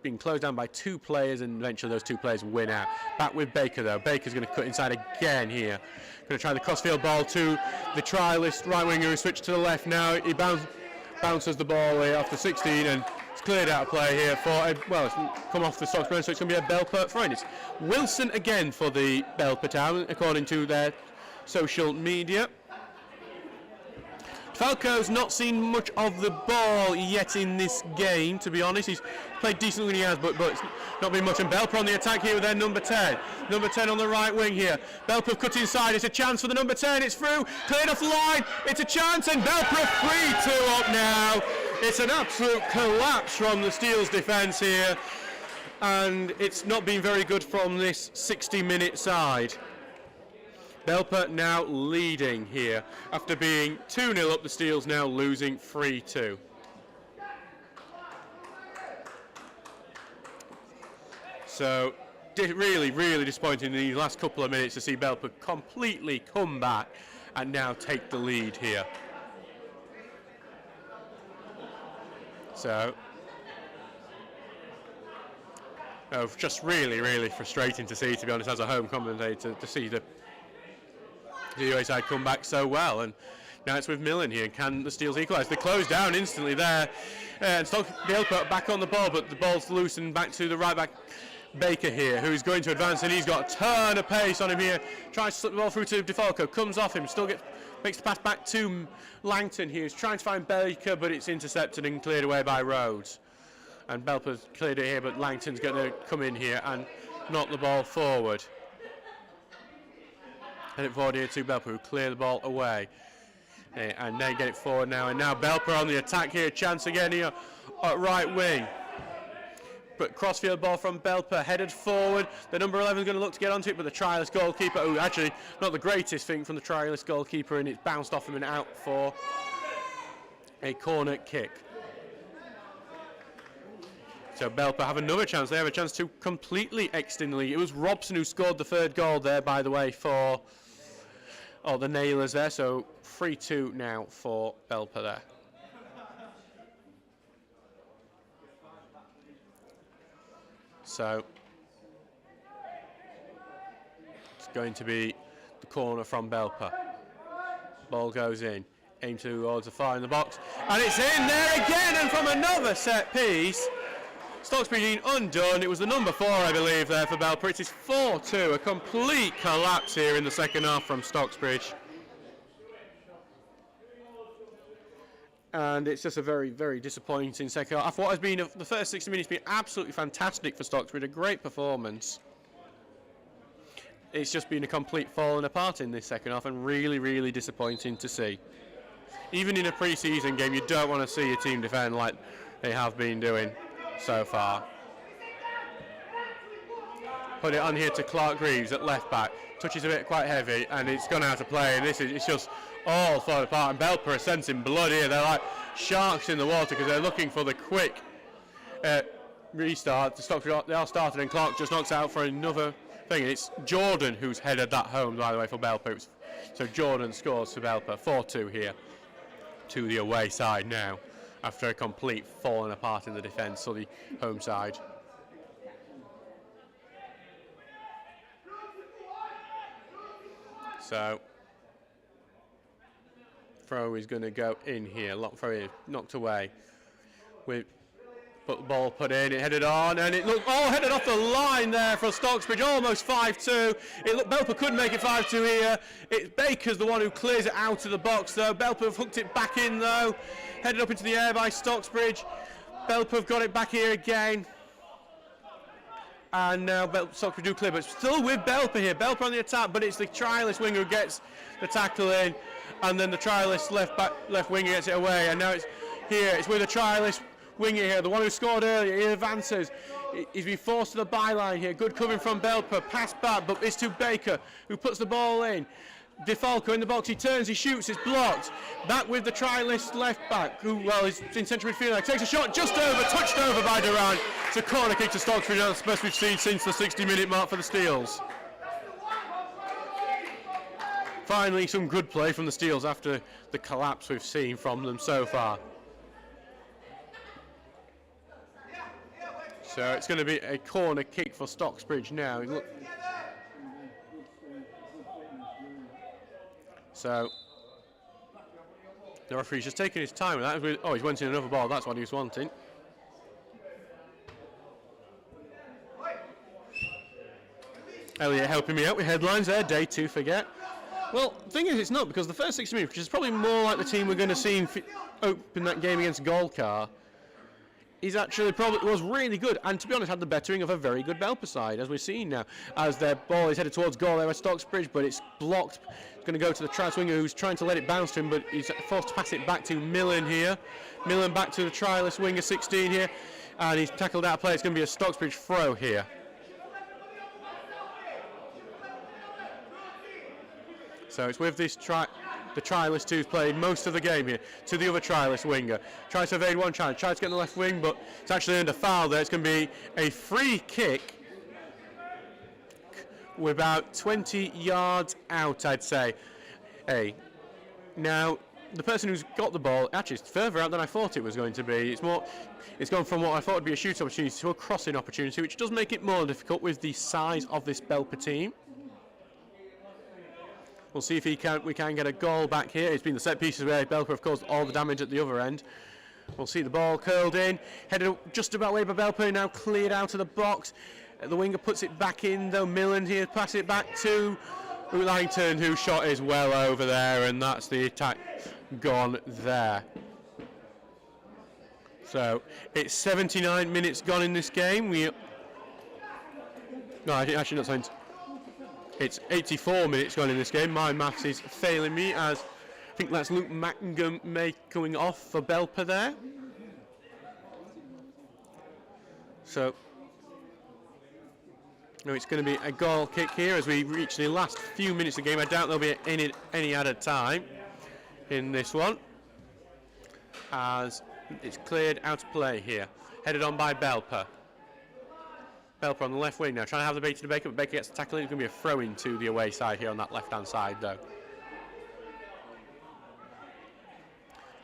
being closed down by 2 players, and eventually those 2 players win out. Back with Baker though. Baker's going to cut inside again here. Going to try the crossfield ball to the trialist right winger who switched to the left now. He bounces the ball here off the 16, and it's cleared out of play here for it's come off the Stocksbridge, so it's going to be a Belper throw-in. It's Wilson again for the Belper Town, according to their social media. Falco's not seen much of the ball yet in this game, to be honest. He's played decently when he has, but it's not been much. And Belper on the attack here with their number 10. Number 10 on the right wing here. Belper cut inside. It's a chance for the number 10. It's through. Cleared off the line. It's a chance, and Belper 3-2 up now. It's an absolute collapse from the Steel's defence here. And it's not been very good from this 60-minute side. Belper now leading here after being 2-0 up. The Steels now losing 3-2. So really, really disappointing in these last couple of minutes to see Belper completely come back and now take the lead here. So, just really frustrating to see, to be honest, as a home commentator, to see the UA side come back so well. And now it's with Millen here. Can the Steels equalise? They close down instantly there. And Belper back on the ball, but the ball's loose and back to the right back Baker here, who's going to advance, and he's got a ton of pace on him here. Tries to slip the ball through to DeFalco, comes off him, makes the pass back to Langton here. He's trying to find Baker, but it's intercepted and cleared away by Rhodes. And Belper's cleared it here, but Langton's going to come in here and knock the ball forward. And it forward here to Belper, who clear the ball away. And they get it forward now. And now Belper on the attack here. Chance again here at right wing. But crossfield ball from Belper, headed forward. The number 11 is going to look to get onto it, but the trialist goalkeeper, who actually not the greatest thing from the trialist goalkeeper, and it's bounced off him and out for a corner kick. So Belper have another chance. They have a chance to completely extend the lead. It was Robson who scored the third goal there, by the way, for the Nailers there. So 3-2 now for Belper there. So it's going to be the corner from Belper. Ball goes in, aim towards the far in the box, and it's in there again, and from another set piece. Stocksbridge being undone. It was the number 4, I believe, there for Belper. It is 4-2, a complete collapse here in the second half from Stocksbridge. And it's just a very disappointing second half. What has been the first 60 minutes been absolutely fantastic for Stocksbridge, a great performance. It's just been a complete falling apart in this second half, and really disappointing to see. Even in a pre-season game, you don't want to see your team defend like they have been doing so far. Put it on here to Clark Greaves at left back. Touches a bit quite heavy, and it's gone out of play, and it's just all falling apart. And Belper are sensing blood here. They're like sharks in the water because they're looking for the quick restart. They all started, and Clark just knocks out for another thing. And it's Jordan who's headed that home, by the way, for Belper. So Jordan scores for Belper. 4-2 here to the away side now, after a complete falling apart in the defence for the home side. So throw is going to go in here. Lock throw is knocked away. But the ball put in, it headed on, and it looked headed off the line there for Stocksbridge, almost 5-2. Belper couldn't make it 5-2 here. Baker's the one who clears it out of the box though. Belper have hooked it back in though. Headed up into the air by Stocksbridge. Belper have got it back here again. And now Stocksbridge do clear, but still with Belper here. Belper on the attack, but it's the trialist winger who gets the tackle in, and then the trialist left winger gets it away. And now it's with the trialist winger here, the one who scored earlier. He advances. He's been forced to the byline here. Good covering from Belper. Pass back, but it's to Baker, who puts the ball in. DeFalco in the box, he turns, he shoots, it's blocked. Back with the trialist left back, who, is in central midfield. Takes a shot just over, touched over by Durant. It's a corner kick to Stocksbridge, that's the best we've seen since the 60-minute mark for the Steels. Finally, some good play from the Steels after the collapse we've seen from them so far. So it's going to be a corner kick for Stocksbridge now. So the referee's just taking his time with that. He's wanting another ball. That's what he was wanting. Elliot helping me out with headlines there. Day 2 forget. Well, the thing is, it's not, because the first 60 minutes, which is probably more like the team we're going to see open that game against Golkar, is actually was really good, and to be honest had the bettering of a very good Belper side, as we're seeing now, as their ball is headed towards goal there at Stocksbridge, but it's blocked. It's going to go to the trialist winger, who's trying to let it bounce to him, but he's forced to pass it back to Millen here. Millen back to the trialist winger 16 here, and he's tackled out of play. It's going to be a Stocksbridge throw here. So it's with this the trialist who's played most of the game here, to the other trialist winger. Tries to evade one challenge, tries to get in the left wing, but it's actually under foul there. It's going to be a free kick with about 20 yards out, I'd say. Now, the person who's got the ball, actually it's further out than I thought it was going to be. It's gone from what I thought would be a shoot opportunity to a crossing opportunity, which does make it more difficult with the size of this Belper team. We'll see if we can get a goal back here. It's been the set pieces where Belper have caused all the damage at the other end. We'll see the ball curled in, headed just about away by Belper, now cleared out of the box. The winger puts it back in though. Millen here passes it back to Langton, whose shot is well over there, and that's the attack gone there. So it's 79 minutes gone in this game. No, I think actually not saying. It's 84 minutes gone in this game. My maths is failing me, as I think that's Luke Mackingham coming off for Belper there. So no, it's going to be a goal kick here as we reach the last few minutes of the game. I doubt there'll be any added time in this one, as it's cleared out of play here. Headed on by Belper. Belper on the left wing now, trying to have the bait to Baker, but Baker gets the tackle in. It's going to be a throw-in to the away side here on that left-hand side, though.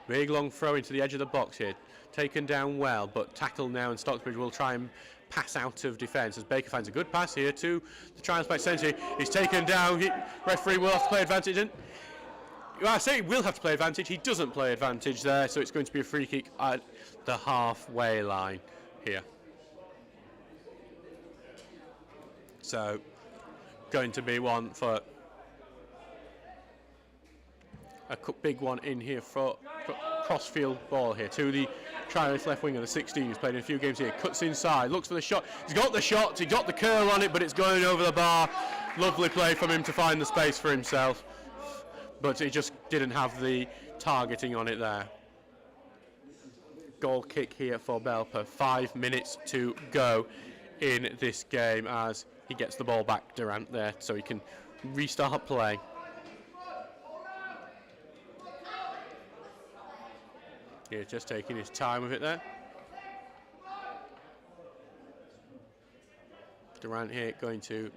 Big long throw into the edge of the box here. Taken down well, but tackled now, and Stocksbridge will try and pass out of defence as Baker finds a good pass here to the trials by Sensi. He's taken down. Referee will have to play advantage. Well, I say he will have to play advantage. He doesn't play advantage there, so it's going to be a free kick at the halfway line here. So, going to be one for a big one in here for crossfield ball here to the trialist left winger, the 16, who's played in a few games here. Cuts inside, looks for the shot. He's got the shot, he's got the curl on it, but it's going over the bar. Lovely play from him to find the space for himself, but he just didn't have the targeting on it there. Goal kick here for Belper. 5 minutes to go in this game as he gets the ball back, Durant there, so he can restart play. He's just taking his time with it there. Durant here going to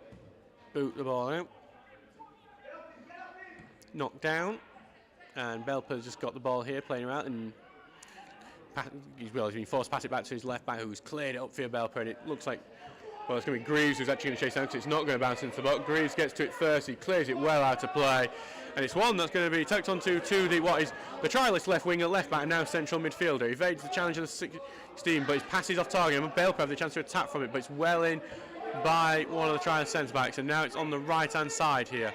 boot the ball out. Knocked down, and Belper's just got the ball here, playing around, and he's been forced to pass it back to his left back, who's cleared it up for Belper, and it looks like, well, it's going to be Greaves who's actually going to chase down, because it's not going to bounce into the box. Greaves gets to it first, he clears it well out of play, and it's one that's going to be tucked onto the what is the trialist left winger, left back, and now central midfielder. He evades the challenge of the 16, but his pass is off target, and Belper have the chance to attack from it, but it's well in by one of the trialist centre backs, and now it's on the right hand side here.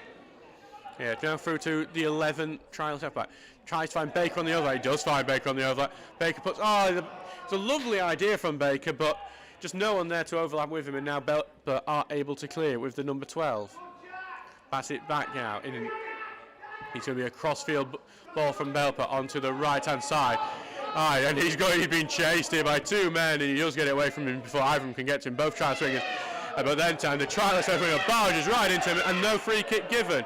Yeah, now through to the 11 trialist left back. Tries to find Baker on the other. He does find Baker on the other. Baker puts, it's a lovely idea from Baker, but just no one there to overlap with him, and now Belper are able to clear with the number 12. Pass it back now. It's going to be a crossfield ball from Belper onto the right-hand side. And he's been chased here by two men, and he does get it away from him before either of them can get to him. Both try swingers, but then the trialist left winger barges right into him, and no free kick given.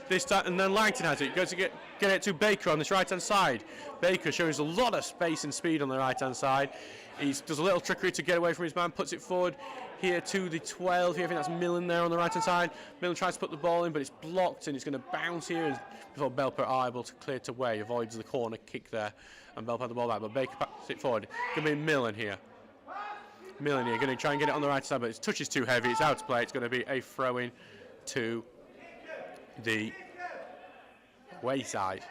This time, and then Langton has it. Goes to get it to Baker on this right-hand side. Baker shows a lot of space and speed on the right-hand side. He does a little trickery to get away from his man, puts it forward here to the 12 here. I think that's Millen there on the right-hand side. Millen tries to put the ball in, but it's blocked, and it's going to bounce here before Belper are able to clear it away. Avoids the corner kick there, and Belper had the ball back, but Baker passes it forward. Going to be Millen here. Millen here, going to try and get it on the right side, but his touch is too heavy. It's out to play. It's going to be a throw-in to the away side.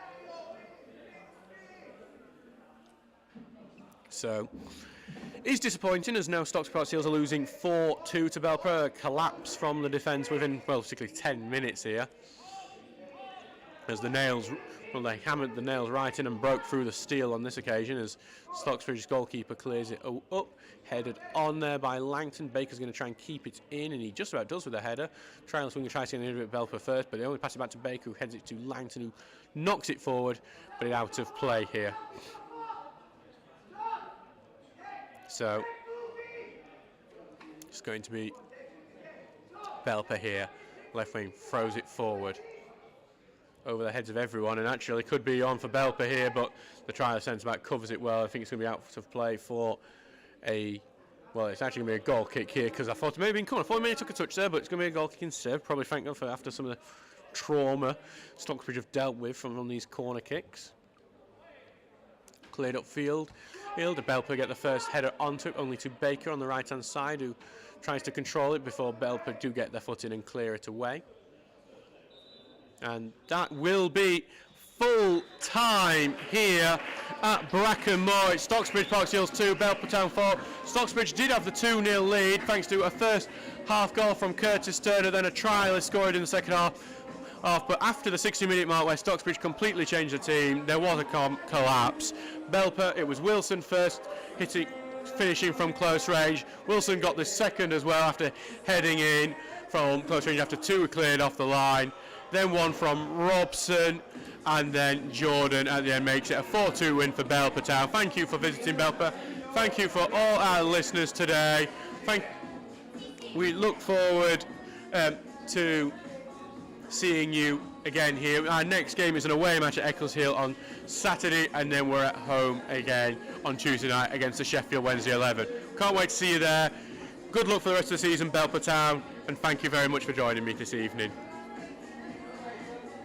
So it's disappointing as now Stocksbridge Seals are losing 4-2 to Belper. A collapse from the defence within, well, particularly 10 minutes here. As the nails, well, they hammered the nails right in and broke through the steel on this occasion as Stocksbridge's goalkeeper clears it up. Headed on there by Langton. Baker's going to try and keep it in, and he just about does with a header. Trial swinger tries to get in with Belper first, but they only pass it back to Baker, who heads it to Langton, who knocks it forward, but it's out of play here. So it's going to be Belper here. Left wing throws it forward over the heads of everyone, and actually could be on for Belper here, but the trial centre back covers it well. I think it's going to be out of play for it's actually going to be a goal kick here, because I thought it may have been corner. I thought he may have took a touch there, but it's going to be a goal kick instead. Probably thank God for after some of the trauma Stocksbridge have dealt with from on these corner kicks. cleared up field. Belper get the first header onto it, only to Baker on the right hand side, who tries to control it before Belper do get their foot in and clear it away. And that will be full time here at Brackenmore. It's Stocksbridge Park Seals 2, Belper Town 4. Stocksbridge did have the 2-0 lead thanks to a first half goal from Curtis Turner, then a try is scored in the second half. But after the 60-minute mark where Stocksbridge completely changed the team, there was a collapse. Belper, it was Wilson first, finishing from close range. Wilson got the second as well after heading in from close range after 2 were cleared off the line. Then one from Robson, and then Jordan at the end makes it a 4-2 win for Belper Town. Thank you for visiting Belper. Thank you for all our listeners today. We look forward to seeing you again here. Our next game is an away match at Eccleshill on Saturday, and then we're at home again on Tuesday night against the Sheffield Wednesday 11. Can't wait to see you there. Good luck for the rest of the season, Belper Town, and thank you very much for joining me this evening.